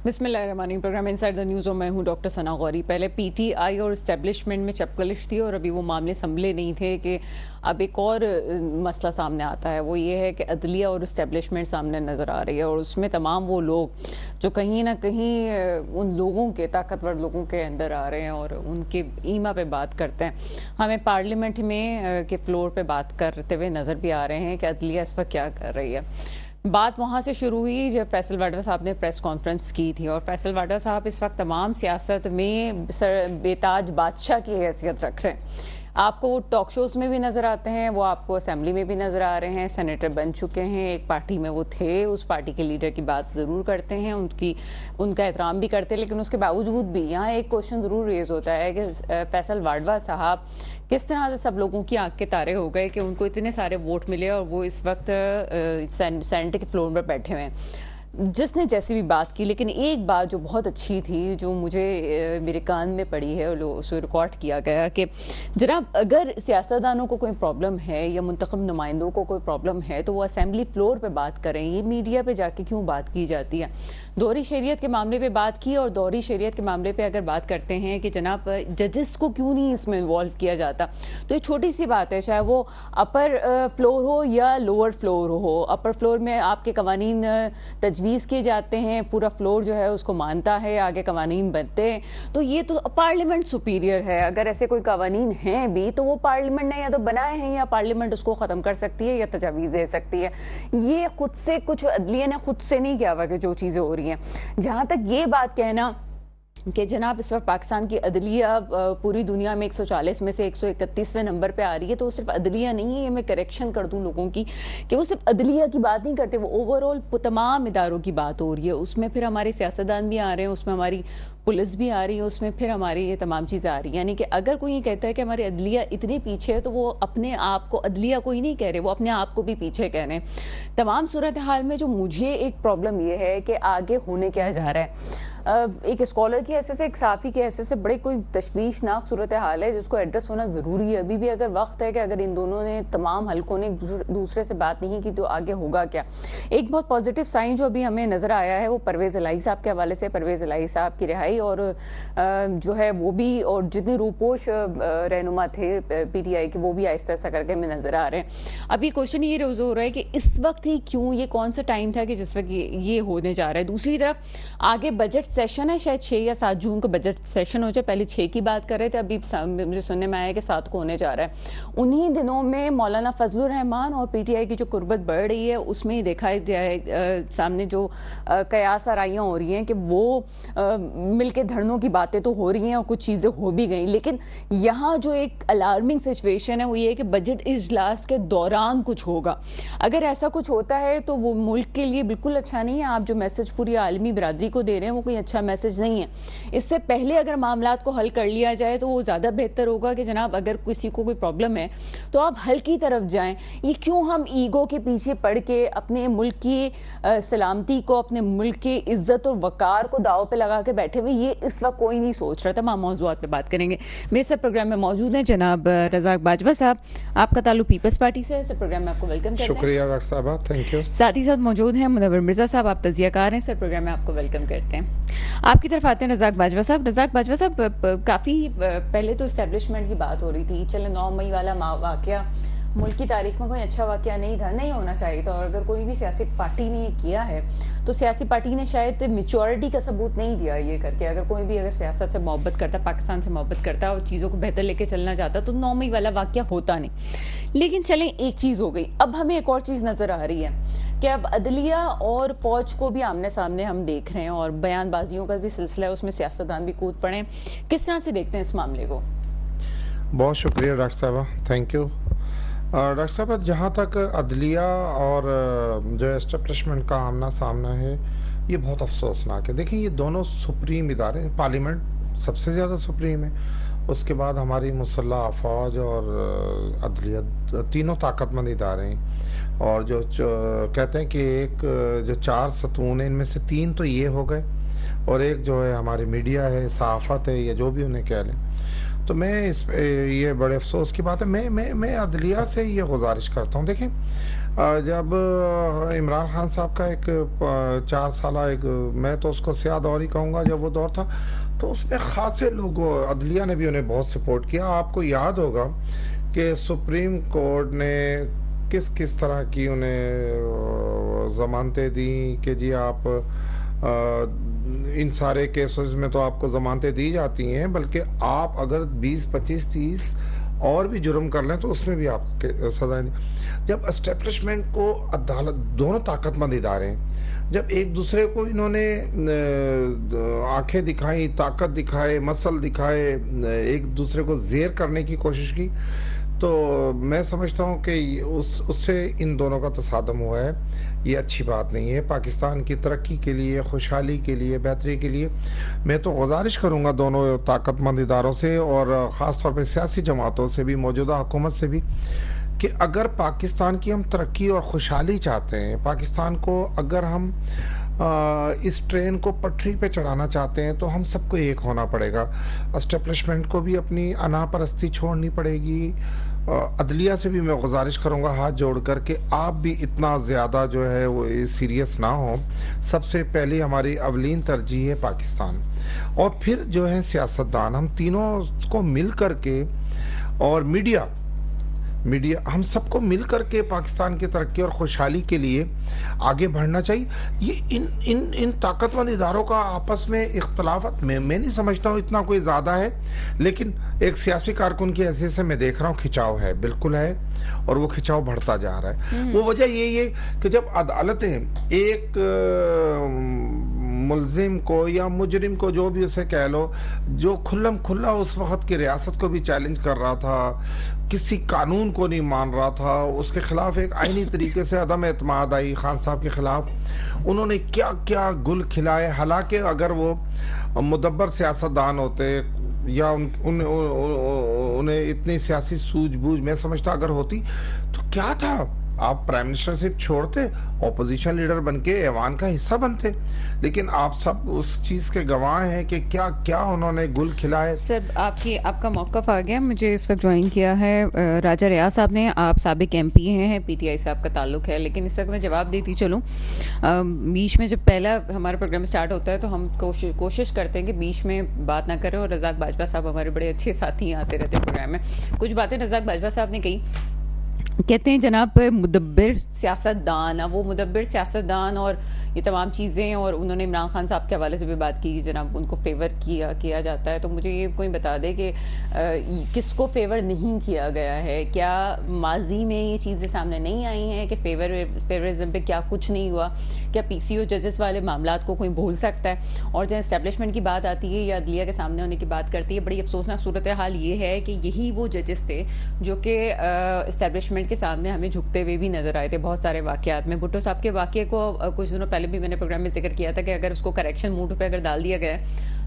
बिस्मिल्लाहिर्रहमानिर्रहीम। Programme inside the news और मैं हूं डॉक्टर सना गौरी। पहले पीटीआई और इस्टेब्लिशमेंट में चपकलिश थी और अभी वो मामले संभले नहीं थे कि अब एक और मसला सामने आता है। वो ये है कि अदलिया और इस्टेब्लिशमेंट सामने नज़र आ रही है और उसमें तमाम वो लोग जो कहीं ना कहीं उन लोगों के ताकतवर लोगों के अंदर आ रहे हैं और उनके ईमा पे बात करते हैं। हमें पार्लियामेंट में के फ्लोर पे बात करते हुए नज़र भी आ रहे हैं कि अदलिया इस वक्त क्या कर रही है। बात वहाँ से शुरू हुई जब फैसल वाडवा साहब ने प्रेस कॉन्फ्रेंस की थी और फैसल वाडवा साहब इस वक्त तमाम सियासत में बेताज बादशाह की हैसियत रख रहे हैं। आपको वो टॉक शोज़ में भी नज़र आते हैं, वो आपको असेंबली में भी नज़र आ रहे हैं, सेनेटर बन चुके हैं, एक पार्टी में वो थे, उस पार्टी के लीडर की बात ज़रूर करते हैं, उनका एहतराम भी करते हैं। लेकिन उसके बावजूद भी यहाँ एक क्वेश्चन ज़रूर रेज़ होता है कि फैसल वाडवा साहब किस तरह से सब लोगों की आंख के तारे हो गए कि उनको इतने सारे वोट मिले और वो इस वक्त सेनेट के फ्लोर पर बैठे हुए हैं। जिसने जैसी भी बात की, लेकिन एक बात जो बहुत अच्छी थी जो मुझे मेरे कान में पड़ी है और उसे रिकॉर्ड किया गया कि जनाब अगर सियासतदानों को कोई प्रॉब्लम है या मुंतखब नुमाइंदों को कोई प्रॉब्लम है तो वो असेंबली फ्लोर पे बात करें, ये मीडिया पे जाके क्यों बात की जाती है। दोहरी शरीयत के मामले पे बात की और दोहरी शरीयत के मामले पे अगर बात करते हैं कि जनाब जजेस को क्यों नहीं इसमें इन्वॉल्व किया जाता, तो ये छोटी सी बात है, चाहे वो अपर फ्लोर हो या लोअर फ्लोर हो। अपर फ्लोर में आपके कवानीन तजवीज़ किए जाते हैं, पूरा फ्लोर जो है उसको मानता है, आगे कवानीन बनते हैं, तो ये तो पार्लियामेंट सुपीरियर है। अगर ऐसे कोई कवानीन हैं भी तो वो पार्लियामेंट ने या तो बनाए हैं या पार्लियामेंट उसको ख़त्म कर सकती है या तजावीज़ दे सकती है। ये खुद से कुछ अदलिया ने खुद से नहीं किया हुआ कि जो चीज़ें हो रही हैं। जहाँ तक ये बात कहना कि जनाब इस वक्त पाकिस्तान की अदलिया पूरी दुनिया में 140 में से 131वें नंबर पे आ रही है, तो वो सिर्फ अदलिया नहीं है, ये मैं करेक्शन कर दूं लोगों की कि वो सिर्फ अदलिया की बात नहीं करते, वो ओवरऑल तमाम इदारों की बात हो रही है। उसमें फिर हमारे सियासतदान भी आ रहे हैं, उसमें हमारी पुलिस भी आ रही है, उसमें फिर हमारी ये तमाम चीज़ें आ रही हैं। यानी कि अगर कोई ये कहता है कि हमारी अदलिया इतनी पीछे है तो वो अपने आप को अदलिया को ही नहीं कह रहे, वो अपने आप को भी पीछे कह रहे हैं। तमाम सूरत हाल में जो मुझे एक प्रॉब्लम ये है कि आगे होने क्या जा रहा है। एक स्कॉलर की हैसियत से, एक साफ़ी की हैसियत से बड़े कोई तशवीशनाक सूरत हाल है जिसको एड्रेस होना ज़रूरी है। अभी भी अगर वक्त है कि अगर इन दोनों ने तमाम हलकों ने दूसरे से बात नहीं की तो आगे होगा क्या। एक बहुत पॉजिटिव साइन जो अभी हमें नज़र आया है वो परवेज़ इलाही साहब के हवाले से, परवेज़ इलाही साहब की रिहाई और जो है वो भी, और जितने रूपोश रहनुमा थे PTI के वो भी आहिस्ता आहिस्ता करके हमें नज़र आ रहे हैं। अभी क्वेश्चन ये रोज़ हो रहा है कि इस वक्त ही क्यों, ये कौन सा टाइम था कि जिस वक्त ये होने जा रहा है। दूसरी तरफ आगे बजट सेशन है, शायद 6 या 7 जून को बजट सेशन हो जाए। पहले 6 की बात कर रहे थे, अभी मुझे सुनने में आया कि 7 को होने जा रहा है। उन्हीं दिनों में मौलाना फजलुर रहमान और PTI की जो कुर्बत बढ़ रही है उसमें ही देखा जाए सामने जो कयास आराइयाँ हो रही हैं कि वो मिलके धरनों की बातें तो हो रही हैं और कुछ चीज़ें हो भी गई, लेकिन यहाँ जो एक अलार्मिंग सिचुएशन है वो ये है कि बजट इजलास के दौरान कुछ होगा। अगर ऐसा कुछ होता है तो वो मुल्क के लिए बिल्कुल अच्छा नहीं है। आप जो मैसेज पूरी आलमी बरादरी को दे रहे हैं वो कोई अच्छा मैसेज नहीं है। इससे पहले अगर मामलात को हल कर लिया जाए तो वो ज़्यादा बेहतर होगा कि जनाब अगर किसी को कोई प्रॉब्लम है तो आप हल की तरफ जाएं। ये क्यों हम ईगो के पीछे पड़ के अपने मुल्क की सलामती को, अपने मुल्क की इज्जत और वकार को दाव पे लगा के बैठे हुए, ये इस वक्त कोई नहीं सोच रहा। तमाम मौजूद पे बात करेंगे। मेरे साथ प्रोग्राम में मौजूद हैं जनाब रज़ाक बाजवा साहब, आपका ताल्लुक पीपल्स पार्टी से है। सर प्रोग्राम में आपको वेलकम करते हैं। शुक्रिया डॉक्टर साहब, थैंक यू। साथ ही साथ मौजूद हैं मुनव्वर मिर्ज़ा साहब, आप तजियाकार हैं। सर प्रोग्राम में आपको वेलकम करते हैं। आपकी तरफ आते हैं रज़ाक बाजवा साहब। रज़ाक बाजवा साहब, काफ़ी पहले तो इस्टेब्लिशमेंट की बात हो रही थी, चले 9 मई वाला वाक़या मुल्क की तारीख में कोई अच्छा वाक़या नहीं था, नहीं होना चाहिए था, और अगर कोई भी सियासी पार्टी ने ये किया है तो सियासी पार्टी ने शायद मेच्योरिटी का सबूत नहीं दिया ये करके। अगर कोई भी अगर सियासत से मोहब्बत करता, पाकिस्तान से मोहब्बत करता और चीज़ों को बेहतर लेके चलना चाहता तो 9 मई वाला वाक़या होता नहीं। लेकिन चलें, एक चीज़ हो गई, अब हमें एक और चीज़ नज़र आ रही है कि अब अदलिया और फ़ौज को भी आमने सामने हम देख रहे हैं और बयानबाजियों का भी सिलसिला है, उसमें सियासतदान भी कूद पड़े। किस तरह से देखते हैं इस मामले को? बहुत शुक्रिया डॉक्टर साहब, थैंक यू। डॉक्टर साहब, जहाँ तक अदलिया और जो एस्टेब्लिशमेंट का आमना सामना है ये बहुत अफसोसनाक है। देखिए, ये दोनों सुप्रीम इदारे, पार्लियामेंट सबसे ज़्यादा सुप्रीम है, उसके बाद हमारी मुसल्लह अफवाज और अदलिया, तीनों ताकतमंद इदारे हैं। और जो कहते हैं कि एक जो 4 सतून है इनमें से 3 तो ये हो गए और एक जो है हमारी मीडिया है, सहाफ़त है, या जो भी उन्हें कह लें। तो मैं ये बड़े अफसोस की बात है, मैं अदलिया से ये गुजारिश करता हूँ। देखें, जब इमरान खान साहब का एक 4 साला एक, मैं तो उसको स्याह दौर ही कहूँगा, जब वो दौर था तो उसमें खासे लोग, अदलिया ने भी उन्हें बहुत सपोर्ट किया। आपको याद होगा कि सुप्रीम कोर्ट ने किस किस तरह की उन्हें ज़मानतें दी कि जी आप इन सारे केसेस में तो आपको ज़मानतें दी जाती हैं, बल्कि आप अगर 20, 25, 30 और भी जुर्म कर लें तो उसमें भी आपको सजाएं दी। जब एस्टेब्लिशमेंट को अदालत, दोनों ताकतमंद इदारे हैं, जब एक दूसरे को इन्होंने आंखें दिखाई, ताकत दिखाए, मसल दिखाए, एक दूसरे को ज़ेर करने की कोशिश की, तो मैं समझता हूँ कि उससे इन दोनों का तसादम हुआ है। ये अच्छी बात नहीं है। पाकिस्तान की तरक्की के लिए, खुशहाली के लिए, बेहतरी के लिए मैं तो गुजारिश करूँगा दोनों ताकतमंद इदारों से और ख़ास तौर पे सियासी जमातों से भी, मौजूदा हुकूमत से भी, कि अगर पाकिस्तान की हम तरक्की और खुशहाली चाहते हैं, पाकिस्तान को अगर हम इस ट्रेन को पटरी पे चढ़ाना चाहते हैं, तो हम सबको एक होना पड़ेगा। एस्टेब्लिशमेंट को भी अपनी अनापरस्ती छोड़नी पड़ेगी। अदलिया से भी मैं गुजारिश करूंगा हाथ जोड़ कर के आप भी इतना ज़्यादा जो है वो सीरियस ना हो। सबसे पहले हमारी अवलीन तरजीह है पाकिस्तान, और फिर जो है सियासतदान, हम तीनों को मिल कर के, और मीडिया हम सबको मिलकर के पाकिस्तान की तरक्की और खुशहाली के लिए आगे बढ़ना चाहिए। ये इन ताकतवर इदारों का आपस में इख्तलाफत मैं नहीं समझता हूँ इतना कोई ज़्यादा है, लेकिन एक सियासी कारकुन की हैसियत से मैं देख रहा हूँ खिंचाव है, बिल्कुल है, और वो खिंचाव बढ़ता जा रहा है। वो वजह यही है कि जब अदालतें एक मुल्जिम को या मुजरिम को, जो भी उसे कह लो, जो खुल्लम खुल्ला उस वक्त की रियासत को भी चैलेंज कर रहा था, किसी कानून को नहीं मान रहा था, उसके खिलाफ एक आईनी तरीके से अदम एतमाद आई खान साहब के खिलाफ, उन्होंने क्या क्या गुल खिलाए। हालांकि अगर वो मुदब्बर सियासतदान होते या उन्हें इतनी सियासी सूझबूझ मैं समझता अगर होती, तो क्या था, आप प्राइम मिनिस्टरशिप छोड़ते, ऑपोजिशन लीडर बनके ऐवान का हिस्सा बनते। लेकिन आप सब उस चीज के गवाह हैं कि क्या क्या उन्होंने गुल खिलाए। सर, आपका मौक़िफ़ आ गया। मुझे इस वक्त ज्वाइन किया है राजा रियाज साहब ने। आप साबिक MP हैं, PTI से आपका ताल्लुक है, लेकिन इस वक्त मैं जवाब देती चलूँ। बीच में जब पहला हमारा प्रोग्राम स्टार्ट होता है तो हम कोशिश करते हैं कि बीच में बात ना करें, और रज़ाक बाजवा साहब हमारे बड़े अच्छे साथी आते रहते हैं प्रोग्राम में। कुछ बातें रज़ाक बाजवा साहब ने कही, कहते हैं जनाब मुदब्बिर सियासतदान, अब वो मुदब्बिर सियासतदान और ये तमाम चीज़ें, और उन्होंने इमरान खान साहब के हवाले से भी बात की कि जनाब उनको फेवर किया जाता है। तो मुझे ये कोई बता दे कि किसको फेवर नहीं किया गया है? क्या माजी में ये चीज़ें सामने नहीं आई हैं कि फेवरिज्म पे क्या कुछ नहीं हुआ? क्या PCO जजेस वाले मामलात को कोई भूल सकता है? और जब इस्टेब्लिशमेंट की बात आती है या अदलिया के सामने होने की बात करती है, बड़ी अफसोसनाक सूरत हाल ये है कि यही वो जजेस थे जो कि इस्टेब्लिशमेंट के सामने हमें झुकते हुए भी नजर आए थे बहुत सारे वाकयात में। भुट्टो साहब के वाकये को कुछ दिनों पहले भी मैंने प्रोग्राम में जिक्र किया था कि अगर उसको करेक्शन मूड पे अगर डाल दिया गया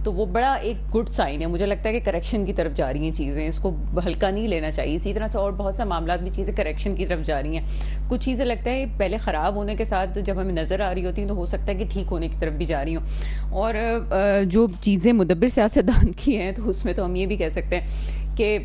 तो वो बड़ा एक गुड साइन है। मुझे लगता है कि करेक्शन की तरफ जा रही हैं चीज़ें, इसको हल्का नहीं लेना चाहिए। इसी तरह से और बहुत सा मामला भी चीज़ें करेक्शन की तरफ जा रही हैं। कुछ चीज़ें लगता है पहले ख़राब होने के साथ जब हमें नज़र आ रही होती हैं तो हो सकता है कि ठीक होने की तरफ भी जा रही हों। और जो चीज़ें मुदब्बिर सियासतदान की हैं तो उसमें तो हम ये भी कह सकते हैं कि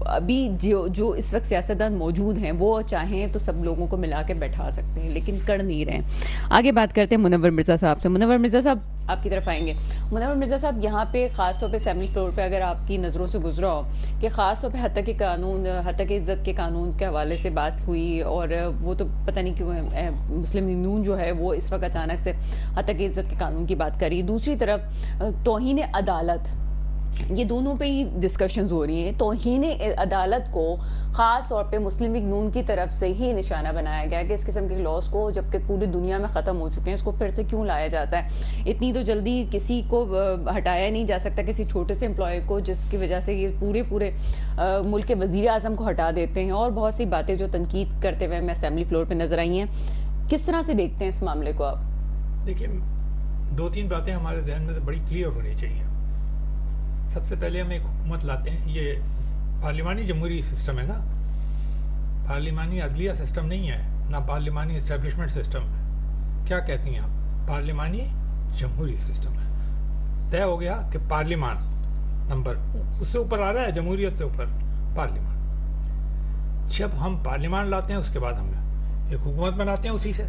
अभी जो इस वक्त सियासतदान मौजूद हैं वो चाहें तो सब लोगों को मिला के बैठा सकते हैं, लेकिन कर नहीं रहे हैं। आगे बात करते हैं मुनव्वर मिर्ज़ा साहब से। मुनव्वर मिर्ज़ा साहब आपकी तरफ आएंगे। मुनव्वर मिर्ज़ा साहब, यहाँ पे ख़ास तौर पे असेंबली फ्लोर पे अगर आपकी नज़रों से गुजरा हो कि ख़ास तौर पे हत्या के कानून, हत्या के इज़्ज़त के कानून के हवाले से बात हुई, और वो तो पता नहीं क्यों मुस्लिम नून जो है वो इस वक्त अचानक से हत्या के इज़्ज़त के कानून की बात करी। दूसरी तरफ तौहीन अदालत, ये दोनों पे ही डिस्कशंस हो रही हैं। तौहीन अदालत को ख़ास तौर पे मुस्लिम लीग नून की तरफ से ही निशाना बनाया गया कि इस किस्म के लॉस को जबकि पूरी दुनिया में ख़त्म हो चुके हैं, इसको फिर से क्यों लाया जाता है? इतनी तो जल्दी किसी को हटाया नहीं जा सकता, किसी छोटे से एम्प्लॉय को, जिसकी वजह से ये पूरे मुल्क के वज़ीर आज़म को हटा देते हैं। और बहुत सी बातें जो तनकीद करते हुए हमें असेंबली फ्लोर पर नज़र आई हैं। किस तरह से देखते हैं इस मामले को आप? देखिए, 2-3 बातें हमारे जहन में बड़ी क्लियर होनी चाहिए। सबसे पहले हम एक हुकूमत लाते हैं, ये पार्लिमानी जमहूरी सिस्टम है ना, पार्लिमानी अदलिया सिस्टम नहीं है, ना पार्लिमानी इस्टेब्लिशमेंट सिस्टम है। क्या कहती हैं आप? पार्लिमानी जमहूरी सिस्टम है। तय हो गया कि पार्लिमान नंबर उससे ऊपर आ रहा है, जमहूरियत से ऊपर पार्लिमान। जब हम पार्लिमान लाते हैं उसके बाद हम एक हुकूमत बनाते हैं उसी से।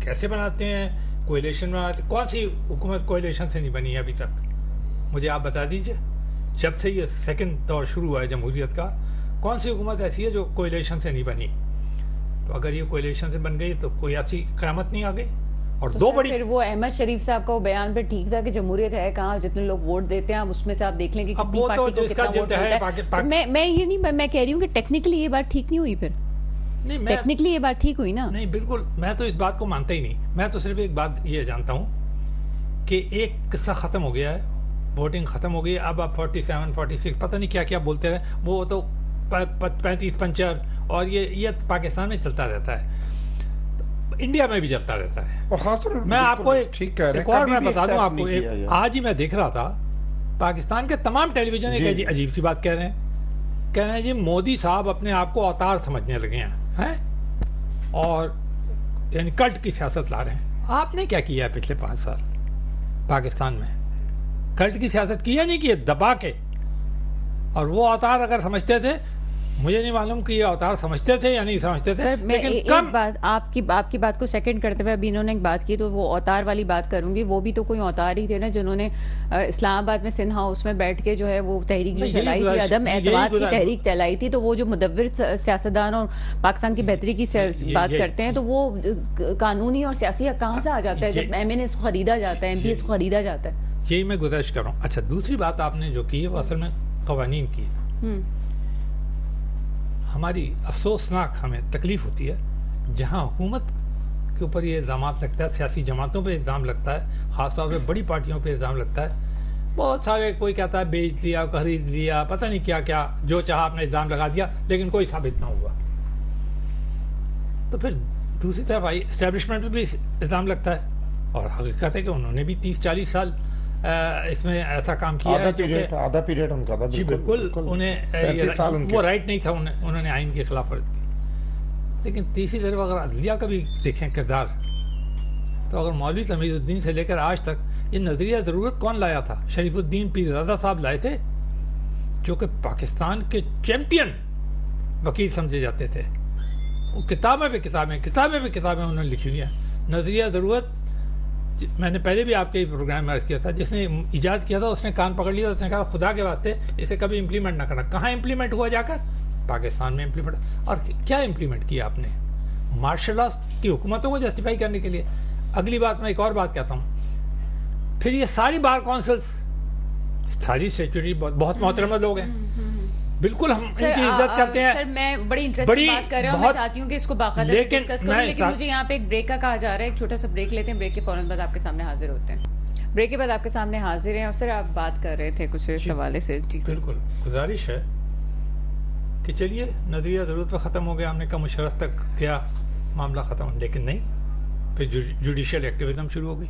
कैसे बनाते हैं? कोएलिशन बनाते। कौन सी हुकूमत कोएलिशन से नहीं बनी है अभी तक? मुझे आप बता दीजिए। जब से ये सेकंड दौर शुरू हुआ है जमहूरियत का, कौन सी हुकूमत ऐसी है जो कोएलिशन से नहीं बनी? तो अगर ये कोएलिशन से बन गई तो कोई ऐसी क़यामत नहीं आ गई। और तो दो बड़ी, फिर वो अहमद शरीफ साहब का वो बयान पे ठीक था कि जमहूरियत है कहाँ, जितने लोग वोट देते हैं, आप उसमें से आप देख लें कि अब कितनी वो तो पार्टी को जिसका कितना वोट जितना है मिलता है। मैं ये नहीं, मैं कह रही हूँ कि टेक्निकली ये बात ठीक नहीं हुई। फिर नहीं, मैं टेक्निकली ये बात ठीक हुई ना? नहीं, बिल्कुल। मैं तो इस बात को मानता ही नहीं। मैं तो सिर्फ एक बात ये जानता हूँ कि एक किस्सा ख़त्म हो गया है, वोटिंग ख़त्म हो गई। अब आप 47, 46 पता नहीं क्या क्या बोलते रहे, वो तो 35, 55 और ये पाकिस्तान में चलता रहता है, इंडिया में भी चलता रहता है। और खासतौर पर मैं आपको ठीक कह रहे हैं, एक और कभी मैं भी बता दूं accept आपको, नहीं किया गया। आज ही मैं देख रहा था पाकिस्तान के तमाम टेलीविजन एक अजीब सी बात कह रहे हैं जी मोदी साहब अपने आप को अवतार समझने लगे हैं और यानी कल्ट की सियासत ला रहे हैं। आपने क्या किया है पिछले 5 साल पाकिस्तान में? कल्ट की सियासत की या नहीं की? दबा के। और वो अवतार अगर समझते थे, मुझे नहीं मालूम कि ये अवतार समझते थे या नहीं समझते थे। सर मैं एक कम बात आपकी बात को सेकंड करते हुए अभी इन्होंने एक बात की, तो वो अवतार वाली बात करूंगी। वो भी तो कोई अवतार ही थे ना, जिन्होंने इस्लामाबाद में सिंध हाउस में बैठ के जो है वो तहरीक जो चलाई थी, अदम एतमाद की तहरीक चलाई थी। तो वो जो मुदव्विर सियासतदान और पाकिस्तान की बेहतरी की बात करते हैं, तो वो कानूनी और सियासी हक कहाँ से आ जाता है जब MNA इसको खरीदा जाता है, MP इसको खरीदा जाता है? यही मैं गुजारिश कर रहा हूँ। अच्छा, दूसरी बात आपने जो की है वो असल में कवानीन की है। हमारी अफसोसनाक हमें तकलीफ होती है जहाँ हुकूमत के ऊपर ये इल्ज़ाम लगता है, सियासी जमातों पे इल्ज़ाम लगता है, ख़ासतौर पे बड़ी पार्टियों पे इल्ज़ाम लगता है। बहुत सारे, कोई कहता है बेच लिया, खरीद लिया, पता नहीं क्या क्या, जो चाहा आपने इल्ज़ाम लगा दिया, लेकिन कोई साबित ना हुआ। तो फिर दूसरी तरफ आई इस्टेब्लिशमेंट पे भी इल्ज़ाम लगता है, और हकीकत है कि उन्होंने भी 30-40 साल इसमें ऐसा काम किया है। आधा पीरियड उनका था। जी बिल्कुल। उन्हें वो राइट नहीं था, उन्होंने आइन के खिलाफ वर्जी की। लेकिन तीसरी तरफ अगर अदलिया का भी देखें किरदार, तो अगर मौलवी तमीज़ुद्दीन से लेकर आज तक ये नज़रिया ज़रूरत कौन लाया था? शरीफुद्दीन पीरज़ादा साहब लाए थे, जो कि पाकिस्तान के चैम्पियन वकील समझे जाते थे। वो किताबें पे किताबें उन्होंने लिखी हुई हैं। नज़रिया ज़रूरत मैंने पहले भी आपके प्रोग्राम में अर्ज़ किया था, जिसने इजाद किया था उसने कान पकड़ लिया, उसने कहा खुदा के वास्ते इसे कभी इम्प्लीमेंट ना करना। कहाँ इम्प्लीमेंट हुआ जाकर? पाकिस्तान में इम्प्लीमेंट। और क्या इम्प्लीमेंट किया आपने? मार्शल लॉ की हुकूमतों को जस्टिफाई करने के लिए। अगली बात, मैं एक और बात कहता हूँ, फिर ये सारी बार काउंसिल्स, सारी स्टैट्यूटरी बहुत मोहतरम लोग हैं, बिल्कुल हम इनकी इज्जत करते हैं। सर मैं बड़ी इंटरेस्टिंग बात कर रहा हूँ, मैं चाहती हूँ कि इसको बाकायदा डिस्कस करूँ, लेकिन मुझे यहाँ पे एक ब्रेक का कहा जा रहा है। एक छोटा सा ब्रेक लेते हैं, ब्रेक के फौरन बाद आपके सामने हाजिर होते हैं। ब्रेक के बाद आपके सामने हाजिर हैं। और सर आप बात कर रहे थे कुछ इस हवाले से। जी बिल्कुल, गुजारिश है कि चलिए नज़रिया ज़रूरत पर ख़त्म हो गया, हमने कहा मुशर्रफ तक गया, मामला ख़त्म, लेकिन नहीं, फिर जुडिशियल एक्टिविज्म शुरू हो गई।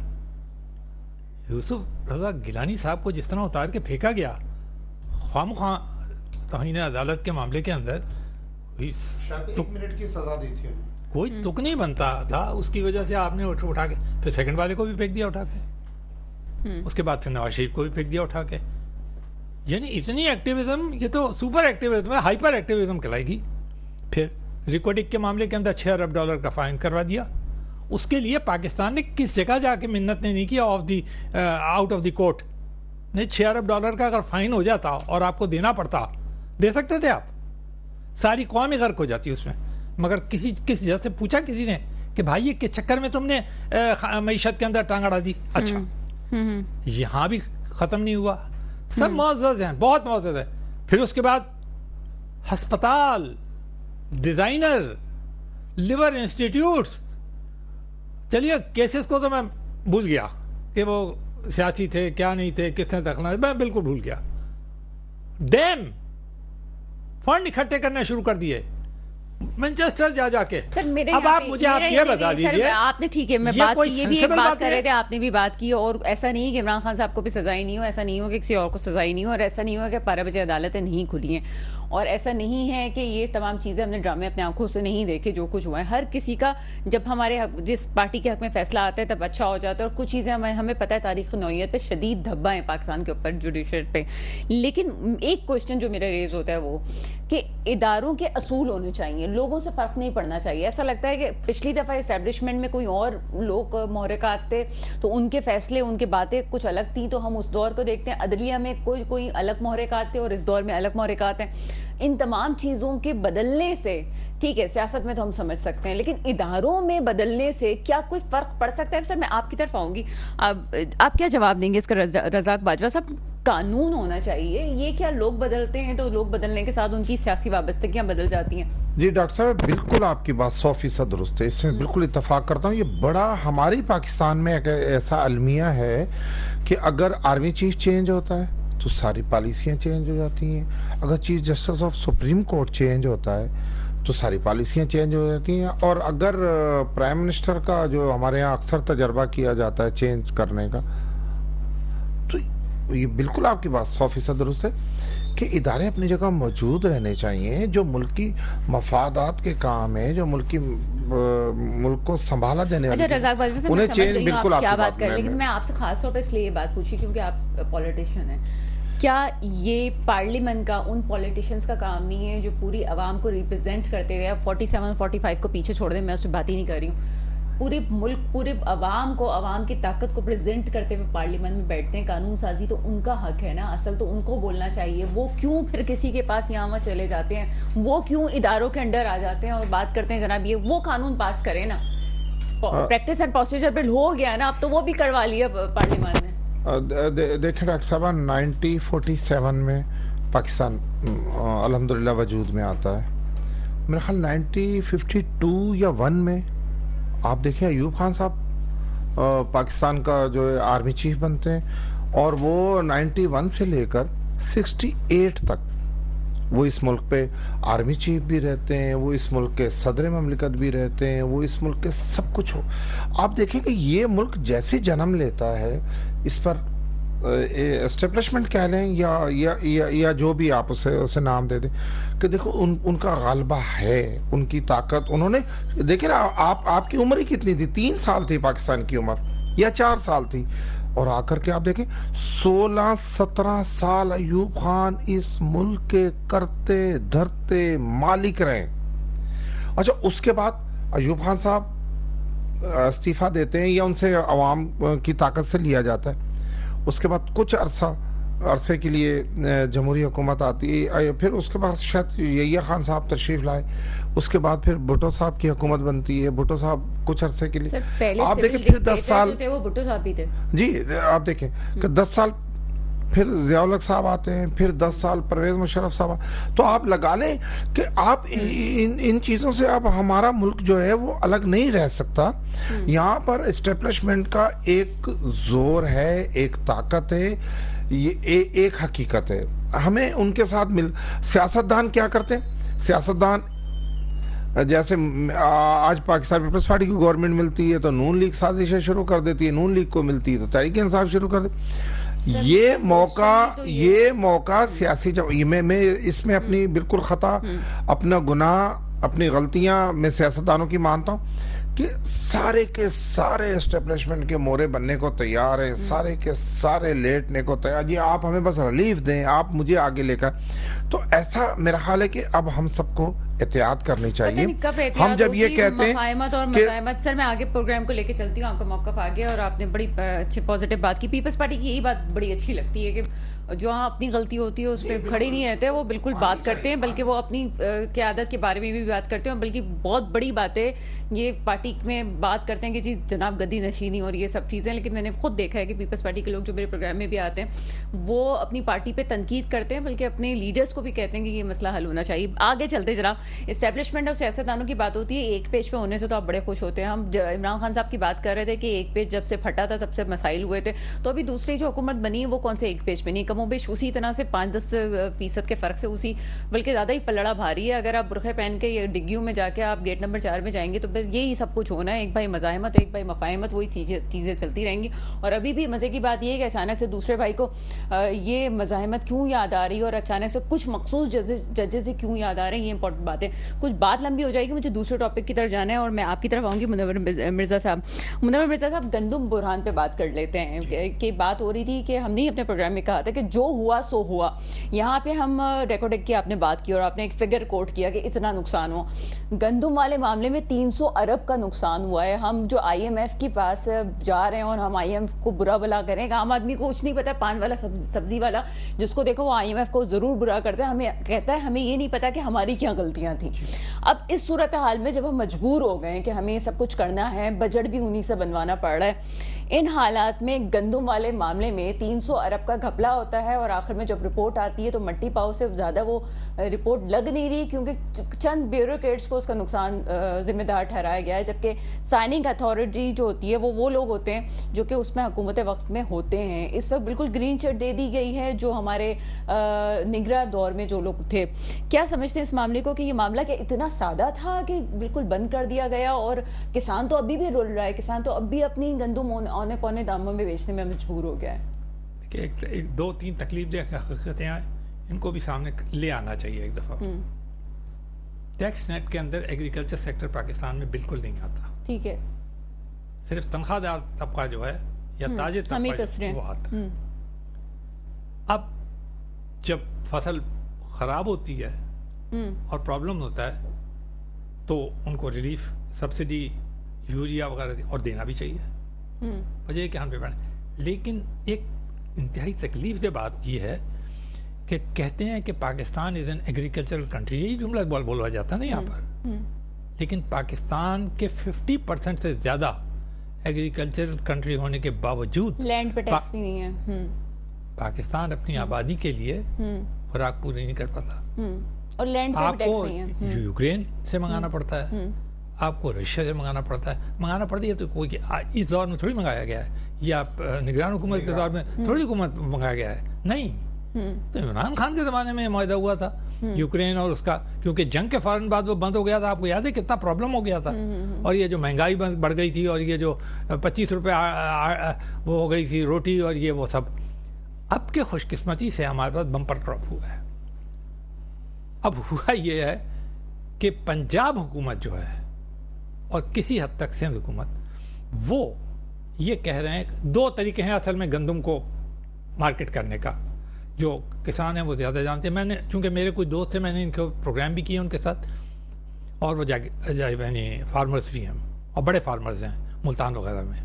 यूसुफ रज़ा गिलानी साहब को जिस तरह उतार के फेंका गया, ख्वाम तौहीन अदालत के मामले के अंदर, 1 मिनट की सजा दी थी, कोई तुक नहीं बनता था, उसकी वजह से आपने उठा के फिर सेकंड वाले को भी फेंक दिया उठा के, उसके बाद फिर नवाज शरीफ को भी फेंक दिया उठा के। यानी इतनी एक्टिविज्म, ये तो सुपर एक्टिविज्म है, हाइपर एक्टिविज्म कहलाएगी। फिर रिकॉर्डिंग के मामले के अंदर $6 अरब का फाइन करवा दिया। उसके लिए पाकिस्तान ने किस जगह जाके मिन्नत नहीं किया आउट ऑफ द कोर्ट। नहीं, $6 अरब का अगर फाइन हो जाता और आपको देना पड़ता, दे सकते थे आप, सारी कौम ही गर्क हो जाती उसमें। मगर किसी जैसे पूछा किसी ने कि भाई ये किस चक्कर में तुमने मईशत के अंदर टांग अड़ा दी? अच्छा, यहाँ भी ख़त्म नहीं हुआ, सब मुअज़्ज़ज़ हैं, बहुत मुअज़्ज़ज़ है। फिर उसके बाद हस्पताल, डिज़ाइनर, लिवर इंस्टीट्यूट्स, चलिए केसेस को तो मैं भूल गया कि वो सियासी थे क्या नहीं थे, किसने दखल, मैं बिल्कुल भूल गया। डैम फंड इकट्ठे करना शुरू कर दिए मैनचेस्टर जाके। सर मेरे अब आप मुझे आप ये बता दीजिए, आपने ठीक है, मैं बात की, ये भी एक बात कर रहे थे, आपने भी बात की, और ऐसा नहीं है कि इमरान खान साहब को भी सजाई नहीं हो, ऐसा नहीं हो कि किसी और को सजाई नहीं हो, और ऐसा नहीं हो कि 12 बजे अदालतें नहीं खुली हैं, और ऐसा नहीं है कि ये तमाम चीज़ें हमने ड्रामे अपने आंखों से नहीं देखे जो कुछ हुआ है। हर किसी का जब हमारे जिस पार्टी के हक में फैसला आता है तब अच्छा हो जाता है, और कुछ चीज़ें हमें पता है तारीख नौयत पे शदीद धब्बा है पाकिस्तान के ऊपर जुडिशल पे। लेकिन एक क्वेश्चन जो मेरा रेज होता है वो कि इदारों के असूल होने चाहिए, लोगों से फ़र्क नहीं पड़ना चाहिए। ऐसा लगता है कि पिछली दफ़ा इस्टेब्लिशमेंट में कोई और लोग महरक़ात थे तो उनके फैसले, उनकी बातें कुछ अलग थी, तो हम उस दौर को देखते हैं। अदलिया में कोई अलग महरक़ात थे और इस दौर में अलग महरक़ात हैं। इन तमाम चीज़ों के बदलने से, ठीक है, सियासत में तो हम समझ सकते हैं, लेकिन इदारों में बदलने से क्या कोई फ़र्क पड़ सकता है? सर, मैं आपकी तरफ आऊँगी, आप क्या जवाब देंगे इसका? रज़ाक बाजवा साहब, कानून होना चाहिए, ये क्या लोग बदलते हैं तो लोग बदलने के साथ उनकी सियासी वाबस्तगियाँ बदल जाती हैं? जी डॉक्टर साहब, बिल्कुल आपकी बात 100% दुरुस्त है, इसमें बिल्कुल इत्तेफाक करता हूँ। ये बड़ा हमारी पाकिस्तान में एक ऐसा अलमिया है कि अगर आर्मी चीफ चेंज होता है तो सारी पॉलिसियाँ चेंज हो जाती हैं, अगर chief justice of supreme court change होता है तो सारी पॉलिसियाँ चेंज हो जाती हैं, और अगर प्राइम मिनिस्टर का जो हमारे यहाँ अक्सर तजर्बा किया जाता है चेंज करने का, तो ये बिल्कुल आपकी बात 100% दुरुस्त है कि इदारे अपनी जगह मौजूद रहने चाहिए। जो मुल्क की मफादात के काम है, जो मुल्क को संभाला देने वाले, अच्छा रज़ाक बाजवा साहब, उन्हें मैं समझ चेंज रही हूँ बिल्कुल आप क्या आपकी बात कर रहे हैं, लेकिन मैं आपसे खास तौर पे इसलिए ये बात पूछी क्योंकि आप पॉलिटिशियन हैं। क्या ये पार्लियामेंट का, उन पॉलिटिशियंस का काम नहीं है जो पूरी आवाम को रिप्रेजेंट करते हुए, अब 47-45 को पीछे छोड़ दें, मैं उस पर बात ही नहीं कर रही हूँ, पूरे मुल्क, पूरे अवाम को, अवाम की ताकत को प्रेजेंट करते हुए पार्लियामेंट में बैठते हैं, कानून साजी तो उनका हक है ना, असल तो उनको बोलना चाहिए। वो क्यों फिर किसी के पास यहाँ वहाँ चले जाते हैं, वो क्यों इदारों के अंडर आ जाते हैं और बात करते हैं जनाब ये वो कानून पास करें ना, प्रैक्टिस एंड प्रोसीजर बिल हो गया ना, अब तो वो भी करवा लिया पार्लियामेंट ने। देखिए डॉक्टर साहब, 1947 में पाकिस्तान अल्हम्दुलिल्लाह वजूद में आता है। मेरा ख्याल 1952 या 1 में आप देखिए अयूब खान साहब पाकिस्तान का जो आर्मी चीफ बनते हैं, और वो 91 से लेकर 68 तक वो इस मुल्क पे आर्मी चीफ भी रहते हैं, वो इस मुल्क के सदर ममलिकत भी रहते हैं, वो इस मुल्क के सब कुछ हो। आप देखें कि ये मुल्क जैसे जन्म लेता है, इस पर एस्टेब्लिशमेंट कह लें या जो भी आप उसे नाम दे दें, कि देखो उनका गालबा है, उनकी ताकत, उन्होंने देखिए ना, आपकी उम्र ही कितनी थी? 3 साल थी पाकिस्तान की उम्र, या 4 साल थी, और आकर के आप देखें 16-17 साल अयूब खान इस मुल्क के करते धरते मालिक रहे। अच्छा, उसके बाद अयूब खान साहब इस्तीफा देते हैं या उनसे अवाम की ताकत से लिया जाता है। उसके बाद कुछ अरसे के लिए जमहूरी हुकूमत आती है, फिर उसके बाद शायद यहिया खान साहब तशरीफ लाए, उसके बाद फिर भुट्टो साहब की हुकूमत बनती है, भुट्टो साहब कुछ अरसे के लिए, आप देखें फिर 10 साल वो भुट्टो साहब भी थे जी, आप देखें कि 10 साल फिर ज़िया-उल हक साहब आते हैं, फिर 10 साल परवेज मुशर्रफ साहब, तो आप लगा लें कि आप इन चीज़ों से आप, हमारा मुल्क जो है वो अलग नहीं रह सकता। यहाँ पर एस्टेब्लिशमेंट का एक जोर है, एक ताकत है, ये एक हकीकत है। हमें उनके साथ सियासतदान क्या करते हैं? सियासतदान जैसे आज पाकिस्तान पीपल्स पार्टी की गवर्नमेंट मिलती है तो नून लीग साजिशें शुरू कर देती है, नून लीग को मिलती है तो तहरीक इंसाफ शुरू कर देती। ये मौका सियासी, मैं इसमें अपनी बिल्कुल खता, अपना गुनाह, अपनी गलतियां मैं सियासतदानों की मानता हूं कि सारे के सारे एस्टेब्लिशमेंट के मोरे बनने को तैयार है, सारे के सारे लेटने को तैयार, ये आप हमें बस रिलीफ दें, आप मुझे आगे लेकर। तो ऐसा मेरा ख्याल है कि अब हम सबको एहतियात करनी चाहिए। हम जब ये कहते हैं और मज़ाहमत, सर मैं आगे प्रोग्राम को लेके चलती हूँ, आपका मौक़िफ़ आ गया और आपने बड़ी अच्छी पॉजिटिव बात की। पीपल्स पार्टी की यही बात बड़ी अच्छी लगती है कि जो अपनी गलती होती है उस पर खड़े नहीं रहते, वो बिल्कुल बात करते हैं, बल्कि वो अपनी क़यादत के बारे में भी बात करते हैं, बल्कि बहुत बड़ी बातें ये पार्टी में बात करते हैं कि जी जनाब गद्दी नशीनी और ये सब चीज़ें। लेकिन मैंने खुद देखा है कि पीपल्स पार्टी के लोग जो मेरे प्रोग्राम में भी आते हैं वो अपनी पार्टी पे तनकीद करते हैं, बल्कि अपने लीडर्स को भी कहते हैं कि ये मसला हल होना चाहिए। आगे चलते जनाब, इस्टेब्लिशमेंट और सियासतदानों की बात होती है, एक पेज पे होने से तो आप बड़े खुश होते हैं। हम इमरान खान साहब की बात कर रहे थे कि एक पेज जब से फटा था तब से मसाइल हुए थे, तो अभी दूसरी जो हुकूमत बनी है वो कौन से एक पेज पे नहीं, कमोबेश उसी तरह से 5-10% के फर्क से उसी, बल्कि ज़्यादा ही पलड़ा भारी है। अगर आप बुरखे पहन के ये डिग्गियों में जाके आप गेट नंबर 4 में जाएंगे तो बस यही सब कुछ होना है, एक भाई मज़ाहमत, एक भाई मफाहमत, वही चीज़ें चलती रहेंगी। और अभी भी मज़े की बात यह है कि अचानक से दूसरे भाई को ये मज़ाहमत क्यों याद आ रही है और अचानक से कुछ मखसूस जजेस से क्यों याद आ रहे हैं, ये इंपॉर्टेंट बातें, कुछ बात लंबी हो जाएगी, मुझे दूसरे टॉपिक की तरफ जाना है और मैं आपकी तरफ आऊँगी। मुनव्वर मिर्ज़ा साहब, मुनव्वर मिर्ज़ा साहब, गंदुम बुरहान पे बात कर लेते हैं कि बात हो रही थी कि हमने अपने प्रोग्राम में कहा था कि जो हुआ सो हुआ। यहाँ पे हम रिकॉर्ड की आपने बात की और आपने एक फिगर कोट किया कि इतना नुकसान हुआ। गंदुम वाले मामले में 300 अरब का नुकसान हुआ है। हम जो IMF के पास जा रहे हैं और हम IMF को बुरा भला करें, आम आदमी को कुछ नहीं पता, पान वाला सब्जी वाला जिसको देखो वो IMF को जरूर बुरा करता है, हमें कहता है हमें ये नहीं पता कि हमारी क्या गलतियां थी। अब इस सूरत हाल में जब हम मजबूर हो गए कि हमें सब कुछ करना है, बजट भी उन्हीं से बनवाना पड़ रहा है, इन हालात में गंदुम वाले मामले में 300 अरब का घपला होता है और आखिर में जब रिपोर्ट आती है तो मट्टी पाव से ज़्यादा वो रिपोर्ट लग नहीं रही, क्योंकि चंद ब्यूरोक्रेट्स को उसका नुकसान जिम्मेदार ठहराया गया है, जबकि साइनिंग अथॉरिटी जो होती है वो लोग होते हैं जो कि उसमें हुकूमत वक्त में होते हैं। इस वक्त बिल्कुल ग्रीन चिट दे दी गई है जो हमारे निगरां दौर में जो लोग थे। क्या समझते हैं इस मामले को कि ये मामला क्या इतना सादा था कि बिल्कुल बंद कर दिया गया और किसान तो अभी भी रुल रहा है, किसान तो अब भी अपनी गंदुम औने पौने दामों में बेचने में मजबूर हो गया है? देखिए, एक दो तीन तकलीफदेह हकीकतें हैं, इनको भी सामने ले आना चाहिए एक दफ़ा। टैक्स नेट के अंदर एग्रीकल्चर सेक्टर पाकिस्तान में बिल्कुल नहीं आता। ठीक है, सिर्फ तनख्वाहदार तबका जो है या ताजिर तबका वो आता है। अब जब फसल खराब होती है और प्रॉब्लम होता है तो उनको रिलीफ, सब्सिडी, यूरिया वगैरह और देना भी चाहिए, वजह कि हम पे पड़े। लेकिन एक इंतहाई तकलीफ बात यह है कि कहते हैं कि Pakistan is an agricultural country, यही जुमला बोला जाता है ना यहाँ पर, लेकिन पाकिस्तान के 50% से ज्यादा एग्रीकल्चरल कंट्री होने के बावजूद लैंड पे टैक्स भी नहीं है। पाकिस्तान अपनी आबादी के लिए खुराक पूरी नहीं कर पाता और लैंड पे भी टैक्स नहीं है। आपको यूक्रेन से मंगाना पड़ता है, आपको रशिया से मंगाना पड़ता है। मंगाना पड़ती है तो कोई इस दौर में थोड़ी मंगाया गया है, या निगरान हुकूमत के दौर में थोड़ी हुकूमत मंगाया गया है, नहीं। तो इमरान खान के ज़माने में मुआहदा हुआ था यूक्रेन और उसका, क्योंकि जंग के फौरन बाद वो बंद हो गया था। आपको याद है कितना प्रॉब्लम हो गया था, और ये जो महंगाई बढ़ गई थी और ये जो 25 रुपये वो हो गई थी रोटी और ये वो सब। अब के खुशकिस्मती से हमारे पास बम्पर क्रॉप हुआ है। अब हुआ ये है कि पंजाब हुकूमत जो है और किसी हद तक सिंध हुकूमत, वो ये कह रहे हैं, दो तरीके हैं असल में गंदम को मार्केट करने का, जो किसान हैं वो ज़्यादा जानते हैं। मैंने, चूँकि मेरे कुछ दोस्त हैं, मैंने इनके प्रोग्राम भी किए उनके साथ, और वो यानी फार्मर्स भी हैं और बड़े फार्मर्स हैं मुल्तान वगैरह में।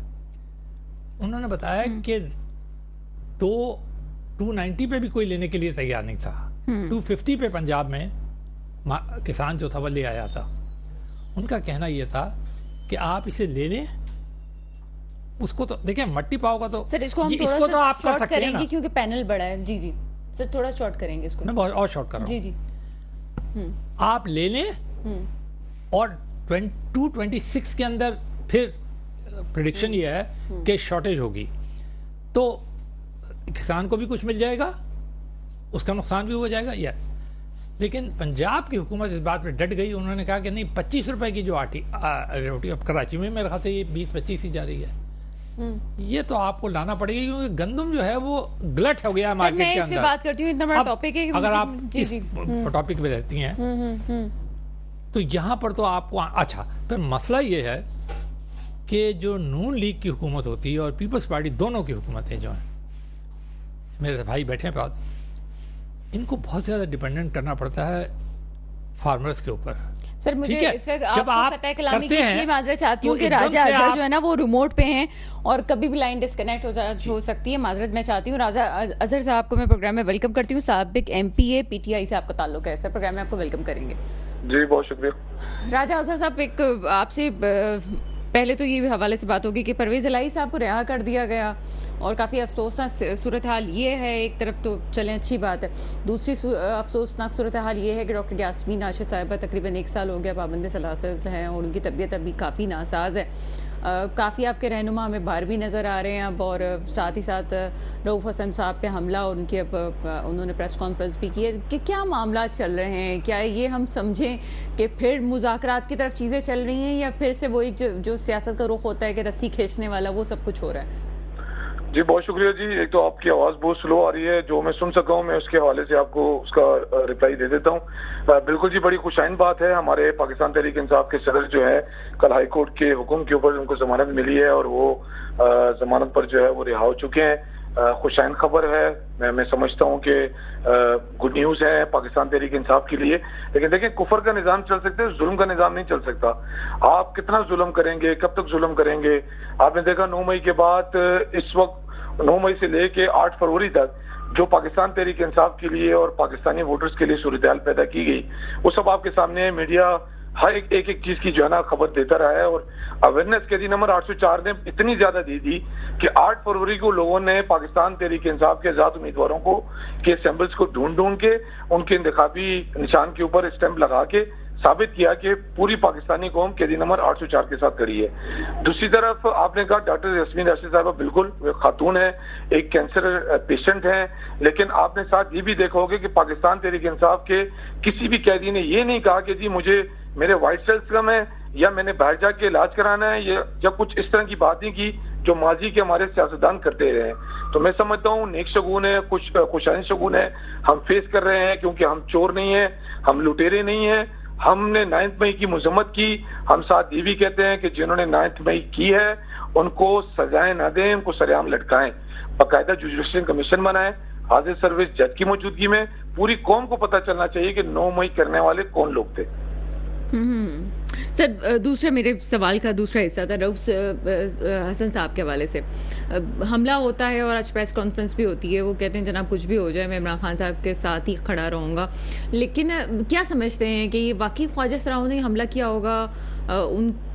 उन्होंने बताया कि 290 पे भी कोई लेने के लिए तैयार नहीं था। 250 पे पंजाब में किसान जो था वो ले आया था। उनका कहना यह था कि आप इसे ले लें, उसको तो देखिए मट्टी पाव का तो सर इसको हम थोड़ा सा तो आप शॉर्ट करेंगे क्योंकि पैनल बड़ा है। जी जी सर, थोड़ा शॉर्ट करेंगे इसको। मैं बहुत और शॉर्ट कर रहा हूँ। जी जी आप ले लें और 226 के अंदर फिर प्रेडिक्शन ये है कि शॉर्टेज होगी, तो किसान को भी कुछ मिल जाएगा, उसका नुकसान भी हो जाएगा। या लेकिन पंजाब की हुकूमत इस बात पे डट गई। उन्होंने कहा कि नहीं, 25 रुपए की जो रोटी अब कराची में मेरे ख्याल से ये 20-25 ही जा रही है, ये तो आपको लाना पड़ेगा, क्योंकि गंदम जो है वो गलत हो गया मार्केट के अंदर। मैं बात करती हूँ, इतना बड़ा टॉपिक है। अगर आप इस टॉपिक पे रहती हैं तो यहाँ पर तो आपको अच्छा, फिर मसला ये है कि जो नून लीग की हुकूमत होती है और पीपल्स पार्टी, दोनों की हुकूमतें जो हैं, मेरे भाई बैठे हैं पास, इनको बहुत ज़्यादा डिपेंडेंट करना पड़ता है फार्मर्स के ऊपर। सर मुझे इस वक्त आपको कतई कलामी की इसलिए माजरत चाहती हूँ कि राजा अजहर जो है ना वो रिमोट पे हैं और कभी भी लाइन डिस्कनेक्ट हो सकती है। माजरत मैं चाहती हूँ। राजा अजहर साहब को मैं प्रोग्राम में वेलकम करती हूँ। साबिक MPA PTI से आपका ताल्लुक है, सर प्रोग्राम में आपको वेलकम करेंगे। जी बहुत शुक्रिया। राजा अजहर साहब, एक आपसे पहले तो ये हवाले से बात होगी कि परवेज़ इलाही साहब को रिहा कर दिया गया और काफ़ी अफसोसनाक सूरत हाल ये है। एक तरफ तो चलें अच्छी बात है, दूसरी अफसोसनाक सूरत हाल ये है कि डॉक्टर यास्मीन राशिद साहिबा तकरीबन 1 साल हो गया पाबंद सलासत हैं और उनकी तबीयत अभी काफ़ी नासाज है। काफ़ी आपके रहनुमा हमें बाहर भी नज़र आ रहे हैं अब, और साथ ही साथ रऊफ़ हसन साहब पे हमला और उनकी अब उन्होंने प्रेस कॉन्फ्रेंस भी की है कि क्या मामला चल रहे हैं, क्या ये हम समझें कि फिर मुज़ाकरात की तरफ चीज़ें चल रही हैं या फिर से वो एक जो सियासत का रुख होता है कि रस्सी खींचने वाला वो सब कुछ हो रहा है? जी बहुत शुक्रिया जी। एक तो आपकी आवाज़ बहुत स्लो आ रही है, जो मैं सुन सका हूँ मैं उसके हवाले से आपको उसका रिप्लाई दे देता हूँ। बिल्कुल जी, बड़ी खुशाइन बात है। हमारे पाकिस्तान तहरीक इंसाफ के सदर जो है, कल हाई कोर्ट के हुक्म के ऊपर उनको जमानत मिली है और वो जमानत पर जो है वो रिहा हो चुके हैं। खुशाइन खबर है। मैं समझता हूँ कि गुड न्यूज़ है पाकिस्तान तहरीक इंसाफ के लिए। लेकिन देखिए, कुफर का निज़ाम चल सकता है, जुल्म का निज़ाम नहीं चल सकता। आप कितना जुल्म करेंगे, कब तक जुल्म करेंगे? आपने देखा 9 मई के बाद इस वक्त 9 मई से लेके 8 फरवरी तक जो पाकिस्तान तहरीक इंसाफ के लिए और पाकिस्तानी वोटर्स के लिए सूरत-ए-हाल पैदा की गई, वो सब आपके सामने है। मीडिया हर एक चीज की जो है ना खबर देता रहा है और अवेयरनेस कैदी नंबर 804 ने इतनी ज्यादा दी थी कि 8 फरवरी को लोगों ने पाकिस्तान तहरीक इंसाफ के आजाद उम्मीदवारों को के सैंपल्स को ढूंढ के उनके इंतखाबी निशान के ऊपर स्टैंप लगा के साबित किया कि पूरी पाकिस्तानी कौम कैदी नंबर 804 के साथ खड़ी है। दूसरी तरफ आपने कहा डॉक्टर यास्मीन राशिद साहबा, बिल्कुल वे खातून है, एक कैंसर पेशेंट है, लेकिन आपने साथ ये भी देखा होगा कि पाकिस्तान तहरीक इंसाफ के किसी भी कैदी ने ये नहीं कहा कि जी मुझे मेरे वाइट सेल्स कम है या मैंने बाहर जाके इलाज कराना है, या कुछ इस तरह की बात नहीं की जो माजी के हमारे सियासतदान करते रहे हैं। तो मैं समझता हूँ नेक शगुन है, कुछ खुशाइन शगुन है, हम फेस कर रहे हैं, क्योंकि हम चोर नहीं है, हम लुटेरे नहीं है। हमने 9 मई की मजम्मत की। हम साथ ये भी कहते हैं कि जिन्होंने 9 मई की है उनको सजाएं ना दें, उनको सरेआम लटकाएं, बाकायदा जुडिशल कमीशन बनाएं, हाजिर सर्विस जज की मौजूदगी में। पूरी कौम को पता चलना चाहिए कि 9 मई करने वाले कौन लोग थे। सर, दूसरा मेरे सवाल का दूसरा हिस्सा था रऊफ हसन साहब के हवाले से। हमला होता है और आज प्रेस कॉन्फ्रेंस भी होती है, वो कहते हैं जनाब कुछ भी हो जाए मैं इमरान खान साहब के साथ ही खड़ा रहूँगा। लेकिन क्या समझते हैं कि ये वाकई ख्वाजा सराओं ने हमला किया होगा?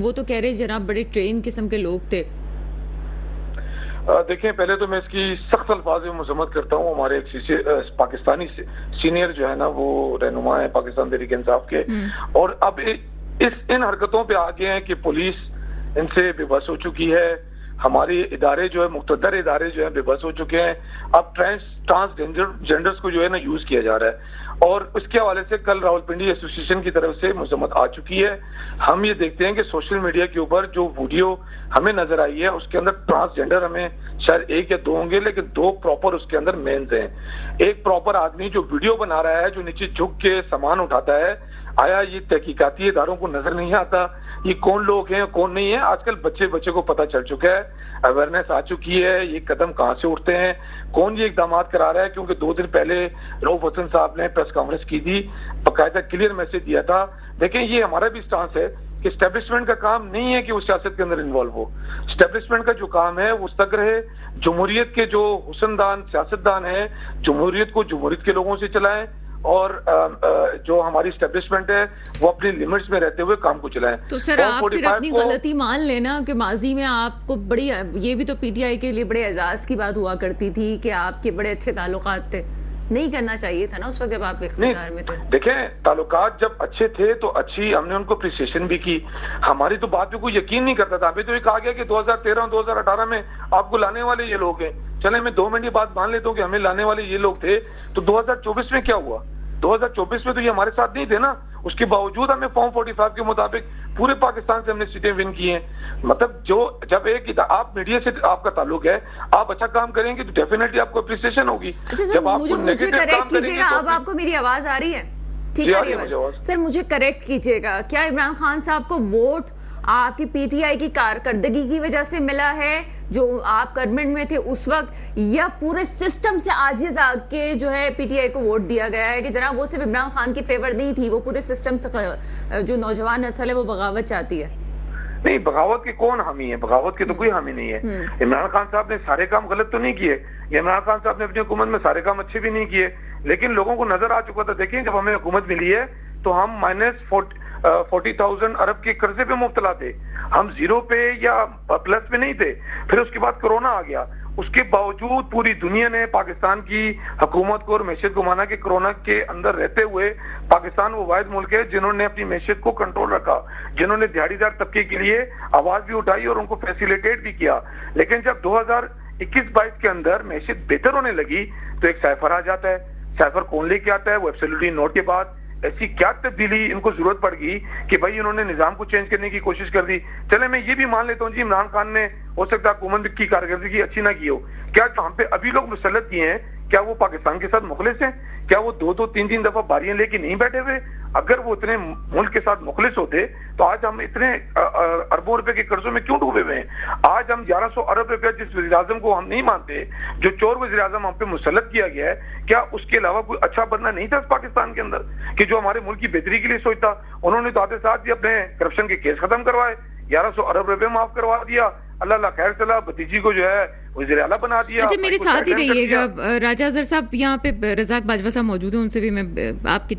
वो तो कह रहे जनाब बड़े ट्रेन किस्म के लोग थे। देखें, पहले तो मैं इसकी सख्त अल्फाज में मजम्मत करता हूँ। हमारे एक पाकिस्तानी सीनियर जो है ना वो रहनुमा है पाकिस्तान तहरीक इंसाफ के, और अब इन हरकतों पे आ गए हैं कि पुलिस इनसे बेबस हो चुकी है, हमारे इदारे जो है मुख्तदर इदारे जो है बेबस हो चुके हैं। अब ट्रांसजेंडर्स को जो है ना यूज किया जा रहा है, और उसके हवाले से कल रावलपिंडी एसोसिएशन की तरफ से मजम्मत आ चुकी है। हम ये देखते हैं कि सोशल मीडिया के ऊपर जो वीडियो हमें नजर आई है उसके अंदर ट्रांसजेंडर हमें शायद 1 या 2 होंगे, लेकिन 2 प्रॉपर उसके अंदर मेंस हैं। एक प्रॉपर आदमी जो वीडियो बना रहा है, जो नीचे झुक के सामान उठाता है, आया ये तहकीकाती इदारों को नजर नहीं आता ये कौन लोग हैं कौन नहीं है? आजकल बच्चे को पता चल चुका है, अवेयरनेस आ चुकी है, ये कदम कहाँ से उठते हैं, कौन ये इकदाम करा रहा है। क्योंकि 2 दिन पहले रऊफ हसन साहब ने प्रेस कॉन्फ्रेंस की थी, बाकायदा क्लियर मैसेज दिया था। देखें, ये हमारा भी स्टांस है कि स्टैब्लिशमेंट का काम नहीं है कि वो सियासत के अंदर इन्वॉल्व हो। स्टैब्लिशमेंट का जो काम है वो सग रहे, जमहूरियत के जो हुस्नदान सियासतदान है, जमहूरियत को जमहूरियत के लोगों से चलाएं, और जो हमारी स्टैब्लिशमेंट है वो अपनी लिमिट्स में रहते हुए काम को चलाएं। तो सर आप फिर अपनी गलती मान लेना कि माजी में आपको बड़ी, ये भी तो पीटीआई के लिए बड़े एजाज की बात हुआ करती थी कि आपके बड़े अच्छे ताल्लुकात थे, नहीं करना चाहिए था ना उस वक्त जब आप इख्तियार में थे? देखें, ताल्लुकात जब अच्छे थे तो अच्छी हमने उनको अप्रिसिएशन भी की। हमारी तो बात पे कोई यकीन नहीं करता था। अभी तो ये कहा गया कि 2013 और 2018 में आपको लाने वाले ये लोग हैं। चले मैं 2 मिनट की बात मान लेता हूँ कि हमें लाने वाले ये लोग थे, तो 2024 में क्या हुआ? 2024 में तो ये हमारे साथ नहीं थे ना। उसके बावजूद हमें फॉर्म 45 के मुताबिक पूरे पाकिस्तान से हमने सीटें विन की हैं। मतलब जब एक आप मीडिया से आपका ताल्लुक है, आप अच्छा काम करेंगे तो डेफिनेटली आपको अप्रिसिएशन होगी। अच्छा सर, मुझे करेक्ट कीजिएगा, अब आपको मेरी आवाज आ रही है? ठीक है सर, मुझे करेक्ट कीजिएगा, क्या इमरान खान साहब को वोट आपकी पीटीआई की कारकर्दगी की वजह से मिला है जो आप गवर्नमेंट में थे उस वक्त, या पूरे सिस्टम से आजिज आके जो है पीटीआई को वोट दिया गया है कि जनाब वो सिर्फ इमरान खान की फेवर नहीं थी, वो पूरे सिस्टम से जो नौजवान नस्ल है वो बगावत चाहती है? नहीं, बगावत के कौन हामी है? बगावत के तो कोई हामी नहीं है। इमरान खान साहब ने सारे काम गलत तो नहीं किए, इमरान खान साहब ने अपनी हुकूमत में सारे काम अच्छे भी नहीं किए, लेकिन लोगों को नजर आ चुका था। देखिए, जब हमें हुकूमत मिली है तो हम -40,000 अरब के कर्जे पे मुब्तला थे, हम 0 पे या प्लस पे नहीं थे। फिर उसके बाद कोरोना आ गया, उसके बावजूद पूरी दुनिया ने पाकिस्तान की हुकूमत को और मैशियत को माना कि कोरोना के अंदर रहते हुए पाकिस्तान वो वाहिद मुल्क है जिन्होंने अपनी मैशियत को कंट्रोल रखा, जिन्होंने दिहाड़ीदार तबके के लिए आवाज भी उठाई और उनको फैसिलिटेट भी किया। लेकिन जब 2021-22 के अंदर मैशियत बेहतर होने लगी तो एक साइफर आ जाता है। साइफर कौन लेके आता है? वो एब्सोल्युटली नोट के बाद ऐसी क्या तब्दीली इनको जरूरत पड़ गई कि भाई इन्होंने निजाम को चेंज करने की कोशिश कर दी। चले मैं ये भी मान लेता हूँ जी, इमरान खान ने हो सकता है हुकूमत की कारकर्दगी अच्छी ना की हो। क्या हम पे अभी लोग मुसल्लत किए हैं, क्या वो पाकिस्तान के साथ मुखलिस हैं? क्या वो 2-2 3-3 दफा बारियां लेके नहीं बैठे हुए? अगर वो इतने मुल्क के साथ मुखलिस होते तो आज हम इतने अरबों रुपए के कर्जों में क्यों डूबे हुए हैं? आज हम 1100 अरब रुपया जिस वज़ीर-ए-आज़म को हम नहीं मानते, जो चोर वज़ीर-ए-आज़म हम पे मुसल्लत किया गया है, क्या उसके अलावा कोई अच्छा बंदा नहीं था इस पाकिस्तान के अंदर कि जो हमारे मुल्क की बेहतरी के लिए सोचता? उन्होंने तो आते साथ ही अपने करप्शन के केस खत्म करवाए, 1100 अरब रुपए माफ करवा दिया, अल्लाह खैर चला, भतीजी को जो है वज़ीर आला बना दिया। अच्छा, मेरे साथ ही रहिएगा राजा अजहर साहब, यहाँ पे रज़ाक बाजवा साहब मौजूद हैं, उनसे भी मैं आपकी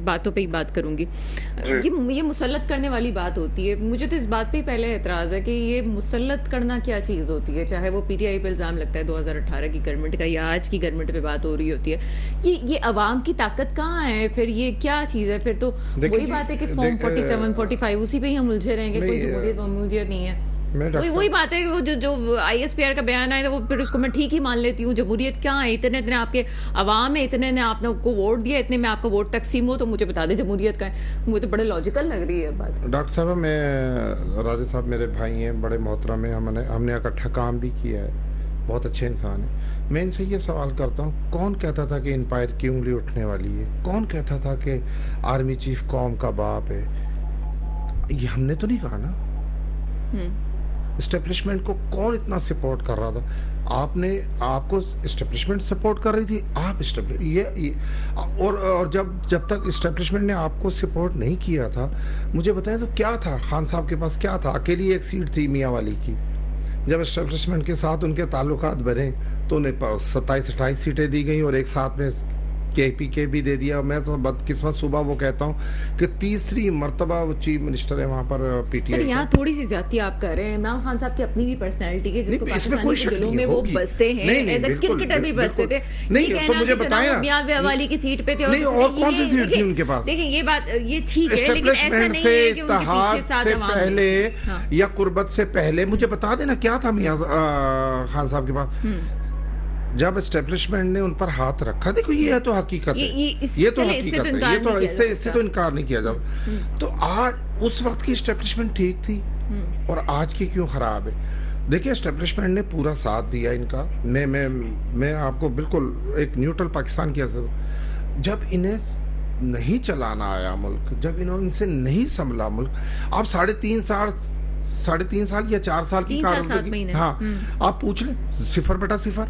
बातों पे ही बात करूंगी। ये मुसल्लत करने वाली बात होती है, मुझे तो इस बात पे ही पहले एतराज़ है कि ये मुसल्लत करना क्या चीज़ होती है, चाहे वो पीटीआई पे इल्ज़ाम लगता है 2018 की गवर्नमेंट का या आज की गवर्नमेंट पे बात हो रही होती है, ये अवाम की ताकत कहाँ है? फिर ये क्या चीज़ है? फिर तो वही बात है कि फॉर्म 47, 45 उसी पे ही हम उलझे रहेंगे, कोई जमहूरियत नहीं है। वही बात है, वो जो ISPR का बयान आया था वो फिर उसको मैं ठीक ही मान लेती हूँ। जमहूरियत क्या है? इतने आपके अवाम है, इतने ने आपने को वोट दिया, इतने में आपका वोट तकसीम हो, तो मुझे बता दे जमहूरियत का है। मुझे तो बड़े लॉजिकल लग रही है बात। डॉक्टर साहब, मैं राजा साहब मेरे भाई हैं, बड़े मोहतरम हैं, हमने इकट्ठा काम भी किया है, बहुत अच्छे इंसान हैं। मैं इनसे ये सवाल करता हूँ, कौन कहता था कि एम्पायर की उंगली उठने वाली है? कौन कहता था कि आर्मी चीफ कौम का बाप है? ये हमने तो नहीं कहा ना। एस्टेब्लिशमेंट को कौन इतना सपोर्ट कर रहा था? आपको एस्टेब्लिशमेंट सपोर्ट कर रही थी, आप ये और जब तक एस्टेब्लिशमेंट ने आपको सपोर्ट नहीं किया था, मुझे बताएं तो क्या था खान साहब के पास? क्या था? अकेली एक सीट थी मियाँ वाली की। जब एस्टेब्लिशमेंट के साथ उनके ताल्लुकात बने तो उन्हें 27-28 सीटें दी गई और एक साथ में KPK भी दे दिया। मैं तो बदकिस्मत सुबह वो कहता हूँ कि तीसरी मर्तबा वो चीफ मिनिस्टर है वहाँ पर PTI। सर, यहाँ थोड़ी सी ज्यादती आप कर रहे हैं। इमरान खान साहब की अपनी भी पर्सनैलिटी है जिसको पाकिस्तानी के दिलों में वो बसते हैं, एज अ क्रिकेटर भी बसते थे। नहीं, तो मुझे बताएं ना, मियां वाली की सीट पे थे और कौन सी सीट थी उनके पास? देखिए, ये बात ये ठीक है, लेकिन ऐसा नहीं है कि उनके पीछे साथ अवाम पहले या कुर्बत से पहले मुझे बता देना क्या था मियां खान साहब के पास जब एस्टेब्लिशमेंट ने उन पर हाथ रखा? देखो, ये है तो हकीकत है, ये तो हकीकत है, ये तो इससे तो इनकार नहीं किया जाता। तो आज उस वक्त की एस्टेब्लिशमेंट ठीक थी और आज की क्यों खराब है? देखिए, एस्टेब्लिशमेंट ने पूरा साथ दिया इनका। मैं आपको बिल्कुल एक न्यूट्रल पाकिस्तान की असर, जब इन्हें नहीं चलाना आया मुल्क, जब इनसे नहीं संभला मुल्क, आप 3.5 साल या 4 साल की कारकर्दगी, हाँ, आप पूछ लें, 0/0।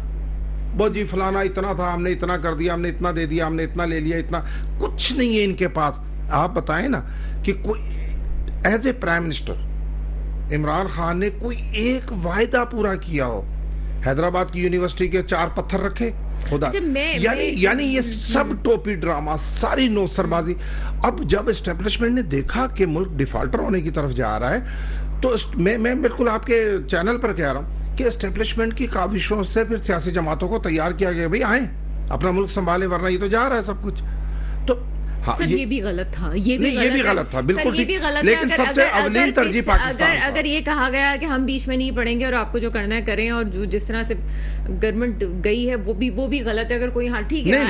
वो जी फलाना इतना था, हमने इतना कर दिया, हमने इतना दे दिया, हमने इतना ले लिया, इतना कुछ नहीं है इनके पास। आप बताएं ना कि कोई as a prime minister Imran Khan ने कोई एक वायदा पूरा किया हो? हैदराबाद की यूनिवर्सिटी के 4 पत्थर रखे खुदा, यानी ये सब टोपी ड्रामा, सारी नौसरबाजी। अब जब एस्टेब्लिशमेंट ने देखा कि मुल्क डिफॉल्टर होने की तरफ जा रहा है, तो मैं बिल्कुल आपके चैनल पर कह रहा हूं कि एस्टेब्लिशमेंट की काविशों से फिर सियासी जमातों को तैयार किया गया, भाई आए अपना मुल्क संभाले, वरना ये तो जा रहा है सब कुछ। तो हाँ, सर, ये भी गलत था, ये भी गलत था, बिल्कुल ठीक, लेकिन सबसे अवलीन तरजीह पाकिस्तान। अगर ये कहा गया कि हम बीच में नहीं पड़ेंगे और आपको जो करना है करें, और जो जिस तरह से गवर्नमेंट गई है वो भी गलत है। अगर कोई, हाँ ठीक है,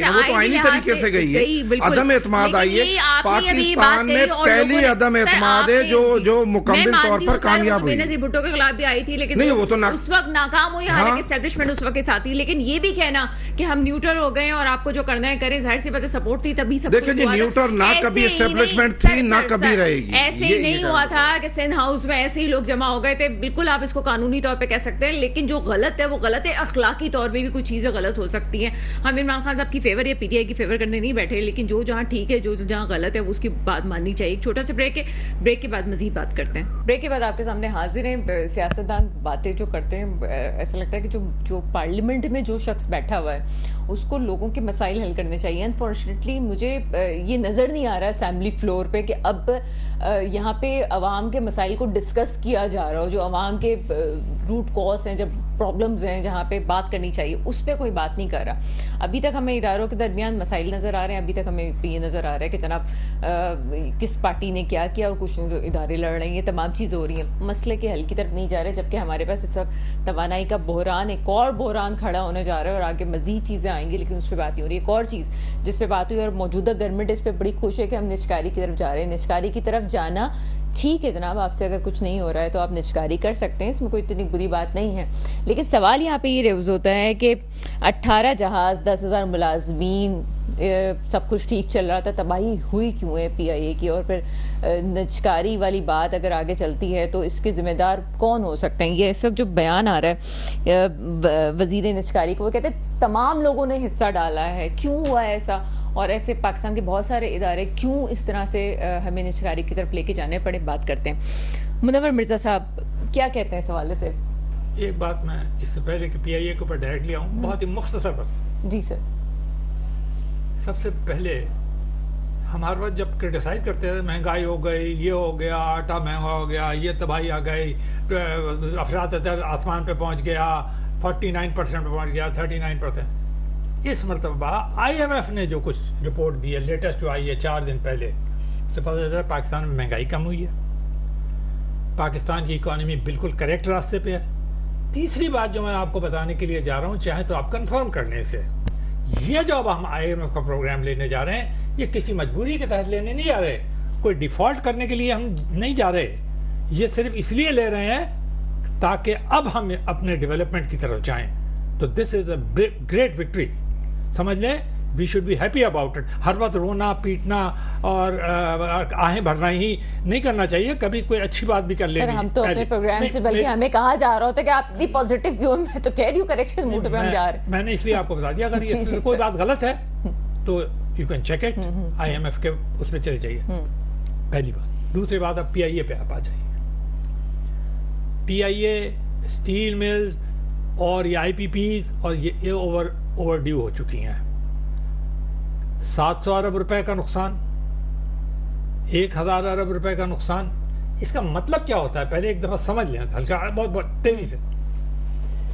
वो तो आईनी तरीके से गई है। अदम एतमाद आई है पाकिस्तान में, पहली अदम एतमाद है जो मुकम्मल तौर पर कामयाब हुई। बेनज़ीर भुट्टो के खिलाफ भी आई थी, लेकिन वो तो उस वक्त नाकाम हुई, हालांकि एस्टेब्लिशमेंट उस वक्त के साथ ही। लेकिन ये भी कहना कि हम न्यूट्रल हो गए और आपको जो करना है करें, जाहिर सी बात है सपोर्ट थी तभी। देखिए जी, न्यूट्रल ना कभी एस्टेब्लिशमेंट थी, ना कभी रहेगी। ऐसे ही नहीं हुआ था कि सिंध हाउस में ऐसे ही लोग जमा हो गए थे। बिल्कुल आप इसको कानूनी तौर पे कह सकते हैं, लेकिन जो गलत है वो गलत है। अखलाकी तौर पे भी कुछ चीजें गलत हो सकती हैं। हम इमरान खान साहब की फेवर या PTI की फेवर करने नहीं बैठे, लेकिन जो जहाँ ठीक है, जो जहाँ गलत है, उसकी बात माननी चाहिए। एक छोटा सा ब्रेक के बाद मजीद बात करते हैं। ब्रेक के बाद आपके सामने हाजिर हैं। सियासतदान बातें जो करते हैं, ऐसा लगता है कि जो पार्लियामेंट में जो शख्स बैठा हुआ है उसको लोगों के मसाइल हल करने चाहिए। अनफॉर्चुनेटली मुझे ये नज़र नहीं आ रहा है असेंबली फ्लोर पे कि अब यहाँ पे अवाम के मसाइल को डिस्कस किया जा रहा हो, जो अवाम के रूट कॉज हैं, जब प्रॉब्लम्स हैं जहाँ पे बात करनी चाहिए, उस पर कोई बात नहीं कर रहा। अभी तक हमें इदारों के दरमियान मसाइल नज़र आ रहे हैं, अभी तक हमें ये नज़र आ रहा है कि जनाब किस पार्टी ने क्या किया और कुछ जो इदारे लड़ रहे हैं, ये तमाम चीज़ें हो रही हैं, मसले के हल की तरफ नहीं जा रहे। जबकि हमारे पास इस वक्त तवानाई का बहरान, एक और बहरान खड़ा होने जा रहा है और आगे मजीद चीज़ें आएंगी, लेकिन उस पर बात नहीं हो रही। एक और चीज़ जिस पर बात हुई और मौजूदा गवर्नमेंट इस पर बड़ी खुश है कि हम निष्कारी की तरफ जा रहे हैं। निष्कारी की तरफ जाना ठीक है जनाब, आपसे अगर कुछ नहीं हो रहा है तो आप निष्कारी कर सकते हैं, इसमें कोई इतनी बुरी बात नहीं है। लेकिन सवाल यहाँ पे ये रेज़ होता है कि 18 जहाज़, 10,000 मुलाजमीन, सब कुछ ठीक चल रहा था, तबाही हुई क्यों है PIA की? और फिर निजकारी वाली बात अगर आगे चलती है तो इसके ज़िम्मेदार कौन हो सकते हैं? ये इस वक्त जो बयान आ रहा है वज़ीर निजकारी को, वो कहते हैं तमाम लोगों ने हिस्सा डाला है। क्यों हुआ है ऐसा? और ऐसे पाकिस्तान के बहुत सारे इदारे क्यों इस तरह से हमें निजकारी की तरफ लेके जाने पड़े? बात करते हैं। मुनव्वर मिर्ज़ा साहब क्या कहते हैं इस हवाले से? एक बात मैं इससे पहले कि PIA के ऊपर डायरेक्टली आऊँ, बहुत ही मुख्तसर बात। जी सर। सबसे पहले हमारे पास जब क्रिटिसाइज करते हैं महंगाई हो गई, ये हो गया, आटा महंगा हो गया, ये तबाही आ गई, अफरात आसमान पे पहुंच गया, 49% पे पहुंच गया, 39%। इस मरतबा IMF ने जो कुछ रिपोर्ट दी है, लेटेस्ट जो आई है 4 दिन पहले, उससे पता चलता है पाकिस्तान में महंगाई कम हुई है, पाकिस्तान की इकोनॉमी बिल्कुल करेक्ट रास्ते पे है। तीसरी बात जो मैं आपको बताने के लिए जा रहा हूँ, चाहे तो आप कंफर्म कर लें इसे, ये जो अब हम IMF का प्रोग्राम लेने जा रहे हैं, ये किसी मजबूरी के तहत लेने नहीं जा रहे, कोई डिफॉल्ट करने के लिए हम नहीं जा रहे, ये सिर्फ इसलिए ले रहे हैं ताकि अब हम अपने डेवलपमेंट की तरफ जाएं। तो this is a great victory, समझ लें, we should be happy about it. हर वक्त रोना पीटना और आहें भरना ही नहीं करना चाहिए, कभी कोई अच्छी बात भी कर लेनी। सर हम तो अपने प्रोग्राम से बल्कि हमें कहा जा रहा होता है कि आप इतनी पॉजिटिव क्यों? मैं तो कह रही हूँ करेक्शन मूड पे हम जा रहे हैं। मैंने इसलिए आपको बता दिया, अगर ये कोई बात गलत है तो you can check it, IMF के उस पर चले जाइए, पहली बात। दूसरी बात, अब PIA पे आप आ जाइए। PIA, स्टील मिल्स और ये IPPs और ये ओवर ड्यू हो चुकी हैं। 700 अरब रुपए का नुकसान, 1000 अरब रुपए का नुकसान, इसका मतलब क्या होता है? पहले एक दफा समझ लें हल्का, बहुत तेजी से।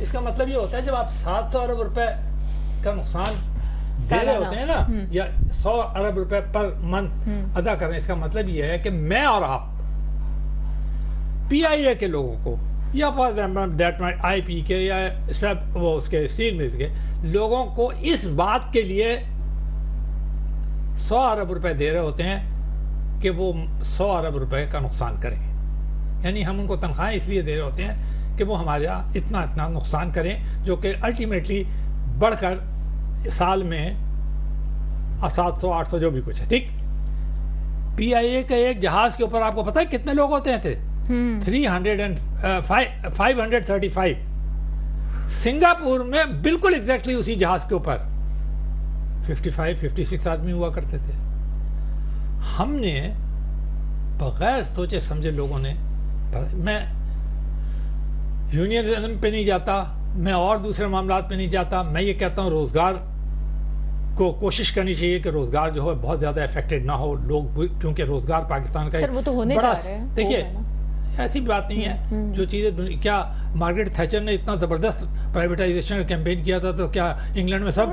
इसका मतलब ये होता है जब आप 700 अरब रुपए का नुकसान दे रहे होते हैं ना, या 100 अरब रुपए पर मंथ अदा कर रहे हैं, इसका मतलब ये है कि मैं और आप PIA के लोगों को, या फॉर एग्जाम्पल IP के, या सब वो उसके स्टील मिल्स के लोगों को इस बात के लिए 100 अरब रुपए दे रहे होते हैं कि वो 100 अरब रुपए का नुकसान करें। यानी हम उनको तनख्वाहें इसलिए दे रहे होते हैं कि वो हमारे यहाँ इतना इतना नुकसान करें, जो कि अल्टीमेटली बढ़कर साल में 700-800 जो भी कुछ है, ठीक। PIA के एक जहाज के ऊपर आपको पता है कितने लोग होते हैं? 535। सिंगापुर में बिल्कुल एग्जैक्टली उसी जहाज के ऊपर 55-56 आदमी हुआ करते थे। हमने बगैर सोचे समझे लोगों ने, मैं यूनियनिज्म पे नहीं जाता, मैं और दूसरे मामलात पे नहीं जाता, मैं ये कहता हूँ रोजगार को कोशिश करनी चाहिए कि रोजगार जो है बहुत ज्यादा अफेक्टेड ना हो लोग, क्योंकि रोजगार पाकिस्तान का सर वो तो होने जा रहे हैं। देखिए ऐसी बात नहीं है, जो चीजें, क्या मार्garet थैचर ने इतना जबरदस्त प्राइवेटाइजेशन का कैंपेन किया था तो क्या इंग्लैंड में सब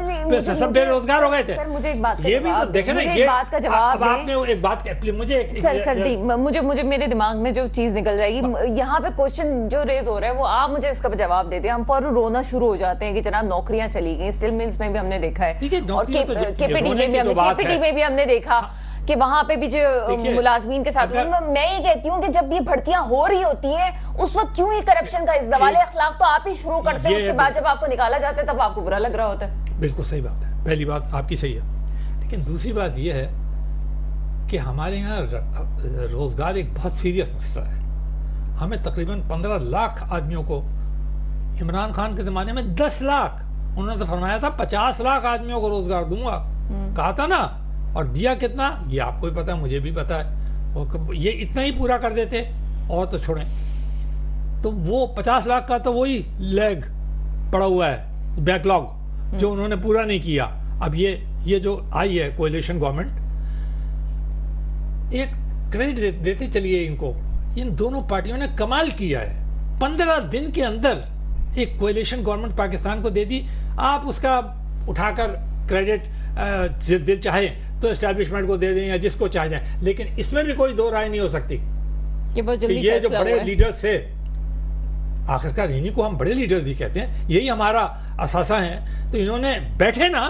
बेरोजगार हो गए थे? सर मुझे एक बात ये भी तो देखे ना, ये बात का जवाब आपने एक बात, मुझे मुझे मेरे दिमाग में जो चीज निकल जाएगी, यहाँ पे क्वेश्चन जो रेज हो रहा है वो आप मुझे इसका जवाब दे दें। हम फौरन रोना शुरू हो जाते हैं कि जनाब नौकरियां चली गई, स्टील मिल्स में भी हमने देखा है, और KPT में भी हमने देखा कि वहां पे भी जो मुलाजमीन के साथ। मैं ये कहती हूँ कि जब ये भर्तियां हो रही होती हैं उस वक्त क्यों ये करप्शन का इज़्ज़वाले अखलाक तो आप ही शुरू करते हैं, उसके बाद जब आपको निकाला जाता है तब आपको बुरा लग रहा होता है। बिल्कुल सही बात है, पहली बात आपकी सही है, लेकिन दूसरी बात ये है कि हमारे यहाँ रोजगार एक बहुत सीरियस मसला है। हमें तकरीबन 15 लाख आदमियों को, इमरान खान के जमाने में 10 लाख, उन्होंने तो फरमाया था 50 लाख आदमियों को रोजगार दूंगा, कहा था ना, और दिया कितना ये आपको भी पता है, मुझे भी पता है, और ये इतना ही पूरा कर देते और तो छोड़ें, तो वो 50 लाख का तो वही लेग पड़ा हुआ है, बैकलॉग जो उन्होंने पूरा नहीं किया। अब ये जो आई है कोएलिशन गवर्नमेंट, एक क्रेडिट देते चलिए इनको, इन दोनों पार्टियों ने कमाल किया है। 15 दिन के अंदर एक कोएलिशन गवर्नमेंट पाकिस्तान को दे दी। आप उसका उठाकर क्रेडिट दिल चाहे तो एस्टैब्लिशमेंट को दे दें या जिसको चाहे जाए, लेकिन इसमें भी कोई दो राय नहीं हो सकती कि ये जो बड़े लीडर थे, आखिरकार इन्हीं को हम बड़े लीडर भी कहते हैं, यही हमारा असासा है। तो इन्होंने बैठे ना,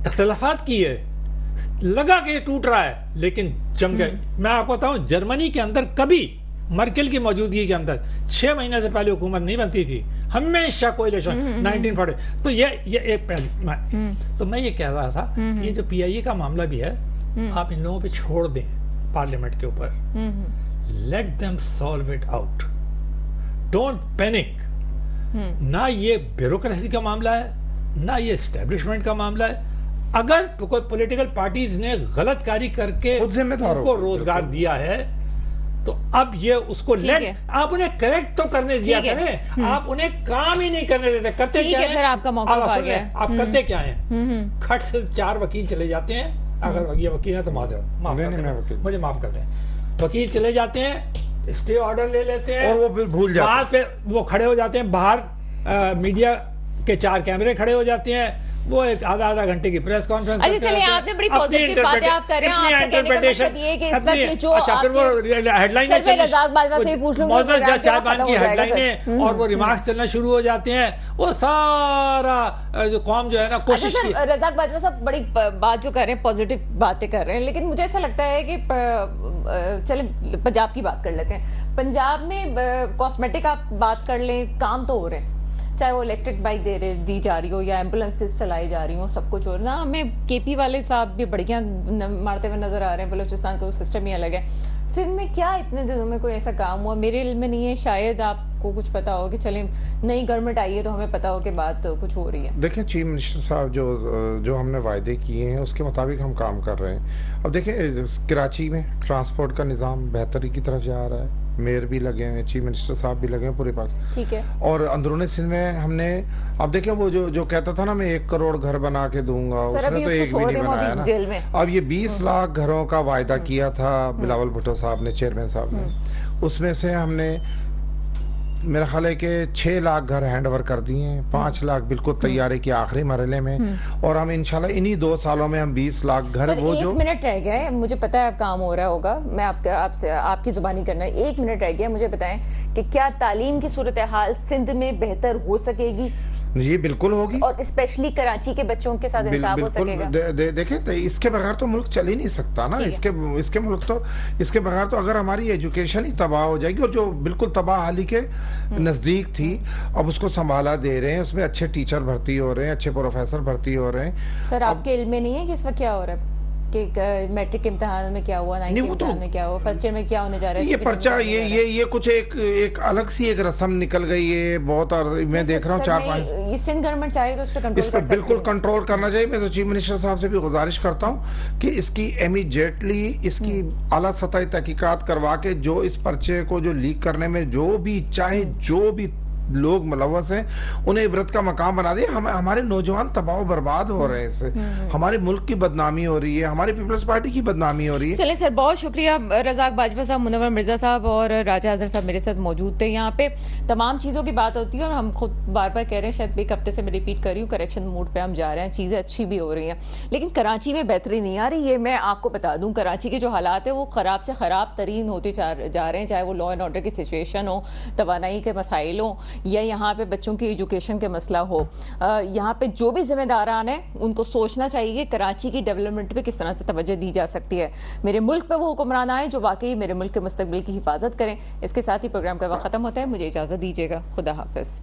इख्तिलाफात किए, लगा कि ये टूट रहा है, लेकिन जम गए। मैं आपको बताऊं, जर्मनी के अंदर कभी मर्केल की मौजूदगी के अंदर 6 महीने से पहले हुकूमत नहीं बनती थी, हमेशा कोएलिशन 1940। तो ये एक पहली तो मैं ये कह रहा था कि ये जो PIA का मामला भी है, आप इन लोगों पे छोड़ दें पार्लियामेंट के ऊपर, let them solve it out, don't panic. ना ये ब्यूरोक्रेसी का मामला है, ना ये एस्टेब्लिशमेंट का मामला है। अगर कोई पॉलिटिकल पार्टीज ने गलत कार्य करके उनको रोजगार दिया है, तो अब ये उसको लेट, आप उन्हें करेक्ट तो करने दिया करें, आप उन्हें काम ही नहीं करने देते। करते क्या है? सर, आपका मौका आ गया। आप करते क्या है? खट से 4 वकील चले जाते हैं, अगर ये वकील है तो मुझे माफ कर दें, वकील चले जाते हैं, स्टे ऑर्डर ले लेते हैं, और वो फिर भूल जाते हैं, पे वो खड़े हो जाते हैं बाहर, मीडिया के 4 कैमरे खड़े हो जाते हैं, वो एक आधा घंटे की प्रेस कॉन्फ्रेंस। अच्छा, चलिए, आपने बड़ी पॉजिटिव बातें आप कर रहे हैं, आपका कहने का मकसद ये है कि इस वक्त जो अच्छा, फिर वो हेडलाइन रज़ाक बाजवा से पूछ लूंगा, शाहबान की हेडलाइनें और वो रिमार्क्स चलना शुरू हो जाते हैं, वो सारा जो कौम जो है ना कोशिश की। रज़ाक बाजवा साहब बड़ी बात जो कर रहे हैं, पॉजिटिव बातें कर रहे हैं, लेकिन मुझे ऐसा लगता है कि चले पंजाब की बात कर लेते हैं। पंजाब में कॉस्मेटिक आप बात कर लें, काम तो हो रहे हैं, चाहे वो इलेक्ट्रिक बाइक दी जा रही हो या एम्बुलेंसेस चलाई जा रही हो, सब कुछ हो रहा है ना। हमें KP वाले साहब भी बढ़िया मारते हुए नजर आ रहे हैं, बलूचिस्तान का सिस्टम ही अलग है। सिंध में क्या इतने दिनों में कोई ऐसा काम हुआ? मेरे इल्म में नहीं है, शायद आपको कुछ पता हो कि चले नई गवर्नमेंट आई है तो हमें पता हो कि बात कुछ हो रही है। देखिए, चीफ मिनिस्टर साहब जो हमने वायदे किए हैं उसके मुताबिक हम काम कर रहे हैं। अब देखिए, कराची में ट्रांसपोर्ट का निज़ाम बेहतरी की तरफ जा रहा है, मेयर भी लगे हैं, चीफ मिनिस्टर साहब भी लगे हैं, पूरे पास ठीक है। और अंदरूनी सिंध में हमने, अब देखिए, वो जो कहता था ना मैं 1 करोड़ घर बना के दूंगा, उसने तो एक भी नहीं बनाया ना। अब ये 20 लाख घरों का वायदा किया था बिलावल भुट्टो साहब ने, चेयरमैन साहब ने, उसमें से हमने मेरा ख्याल है कि 6 लाख घर हैंड ओवर कर दिए हैं, 5 लाख बिल्कुल तैयारी के आखिरी मरहले में, और हम इंशाल्लाह इन्हीं 2 सालों में हम 20 लाख घर, वो जो 1 मिनट रह गया है, मुझे पता है अब काम हो रहा होगा, मैं आपसे आपकी जुबानी करना है, 1 मिनट रह गया, मुझे बताएं कि क्या तालीम की सूरत हाल सिंध में बेहतर हो सकेगी? जी बिल्कुल होगी, और स्पेशली कराची के बच्चों के साथ इंसाफ हो सकेगा। देखिए, इसके बगैर तो मुल्क चल ही नहीं सकता ना। इसके बगैर तो अगर हमारी एजुकेशन ही तबाह हो जाएगी, और जो बिल्कुल तबाह हाली के नजदीक थी, अब उसको संभाला दे रहे हैं, उसमें अच्छे टीचर भर्ती हो रहे हैं, अच्छे प्रोफेसर भर्ती हो रहे हैं। सर, आपके इल्म में नहीं है कि इस वक्त क्या हो रहा है, कि मैट्रिक के इम्तिहान में क्या हुआ, 9th के इम्तिहान में क्या हुआ, फर्स्ट ईयर में क्या होने जा रहा है? ये पर्चा, ये कुछ एक अलग सी एक रस्म निकल गई है, बहुत। मैं देख रहा हूँ 4-5, ये सिंध गवर्नमेंट चाहे तो इस पर बिल्कुल कंट्रोल करना चाहिए। मैं तो चीफ मिनिस्टर साहब से भी गुजारिश करता हूँ कि इसकी इमीडिएटली इसकी आला सतही तहकीकात करवा के, जो इस पर्चे को जो लीक करने में जो भी चाहे जो भी लोग मुलव्वस हैं, उन्हें इबरत का मकाम बना दिए। हमारे नौजवान तबाह बर्बाद हो रहे हैं इससे, हमारे मुल्क की बदनामी हो रही है, हमारी पीपल्स पार्टी की बदनामी हो रही है। चलिए सर, बहुत शुक्रिया। रज़ाक बाजवा साहब, मुनव्वर मिर्जा साहब और राजा अजहर साहब मेरे साथ मौजूद थे। यहाँ पे तमाम चीज़ों की बात होती है और हम खुद बार बार कह रहे हैं, शायद 1 हफ्ते से मैं रिपीट कर रही हूँ, करेक्शन मोड पे हम जा रहे हैं, चीज़ें अच्छी भी हो रही हैं, लेकिन कराची में बेहतरी नहीं आ रही है। मैं आपको बता दूँ, कराची के जो हालात है वो ख़राब से ख़राब तरीन होते जा रहे हैं, चाहे वो लॉ एंड ऑर्डर की सिचुएशन हो, तवानाई के मसाइल हो, या यहाँ पे बच्चों की एजुकेशन के मसला हो। यहाँ पे जो भी जिम्मेदारान हैं उनको सोचना चाहिए कि कराची की डेवलपमेंट पे किस तरह से तवज्जो दी जा सकती है। मेरे मुल्क पे वो हुक्मरान आए जो वाकई मेरे मुल्क के मुस्तकबिल की हिफाजत करें। इसके साथ ही प्रोग्राम का वक्त खत्म होता है, मुझे इजाज़त दीजिएगा। खुदा हाफिज़।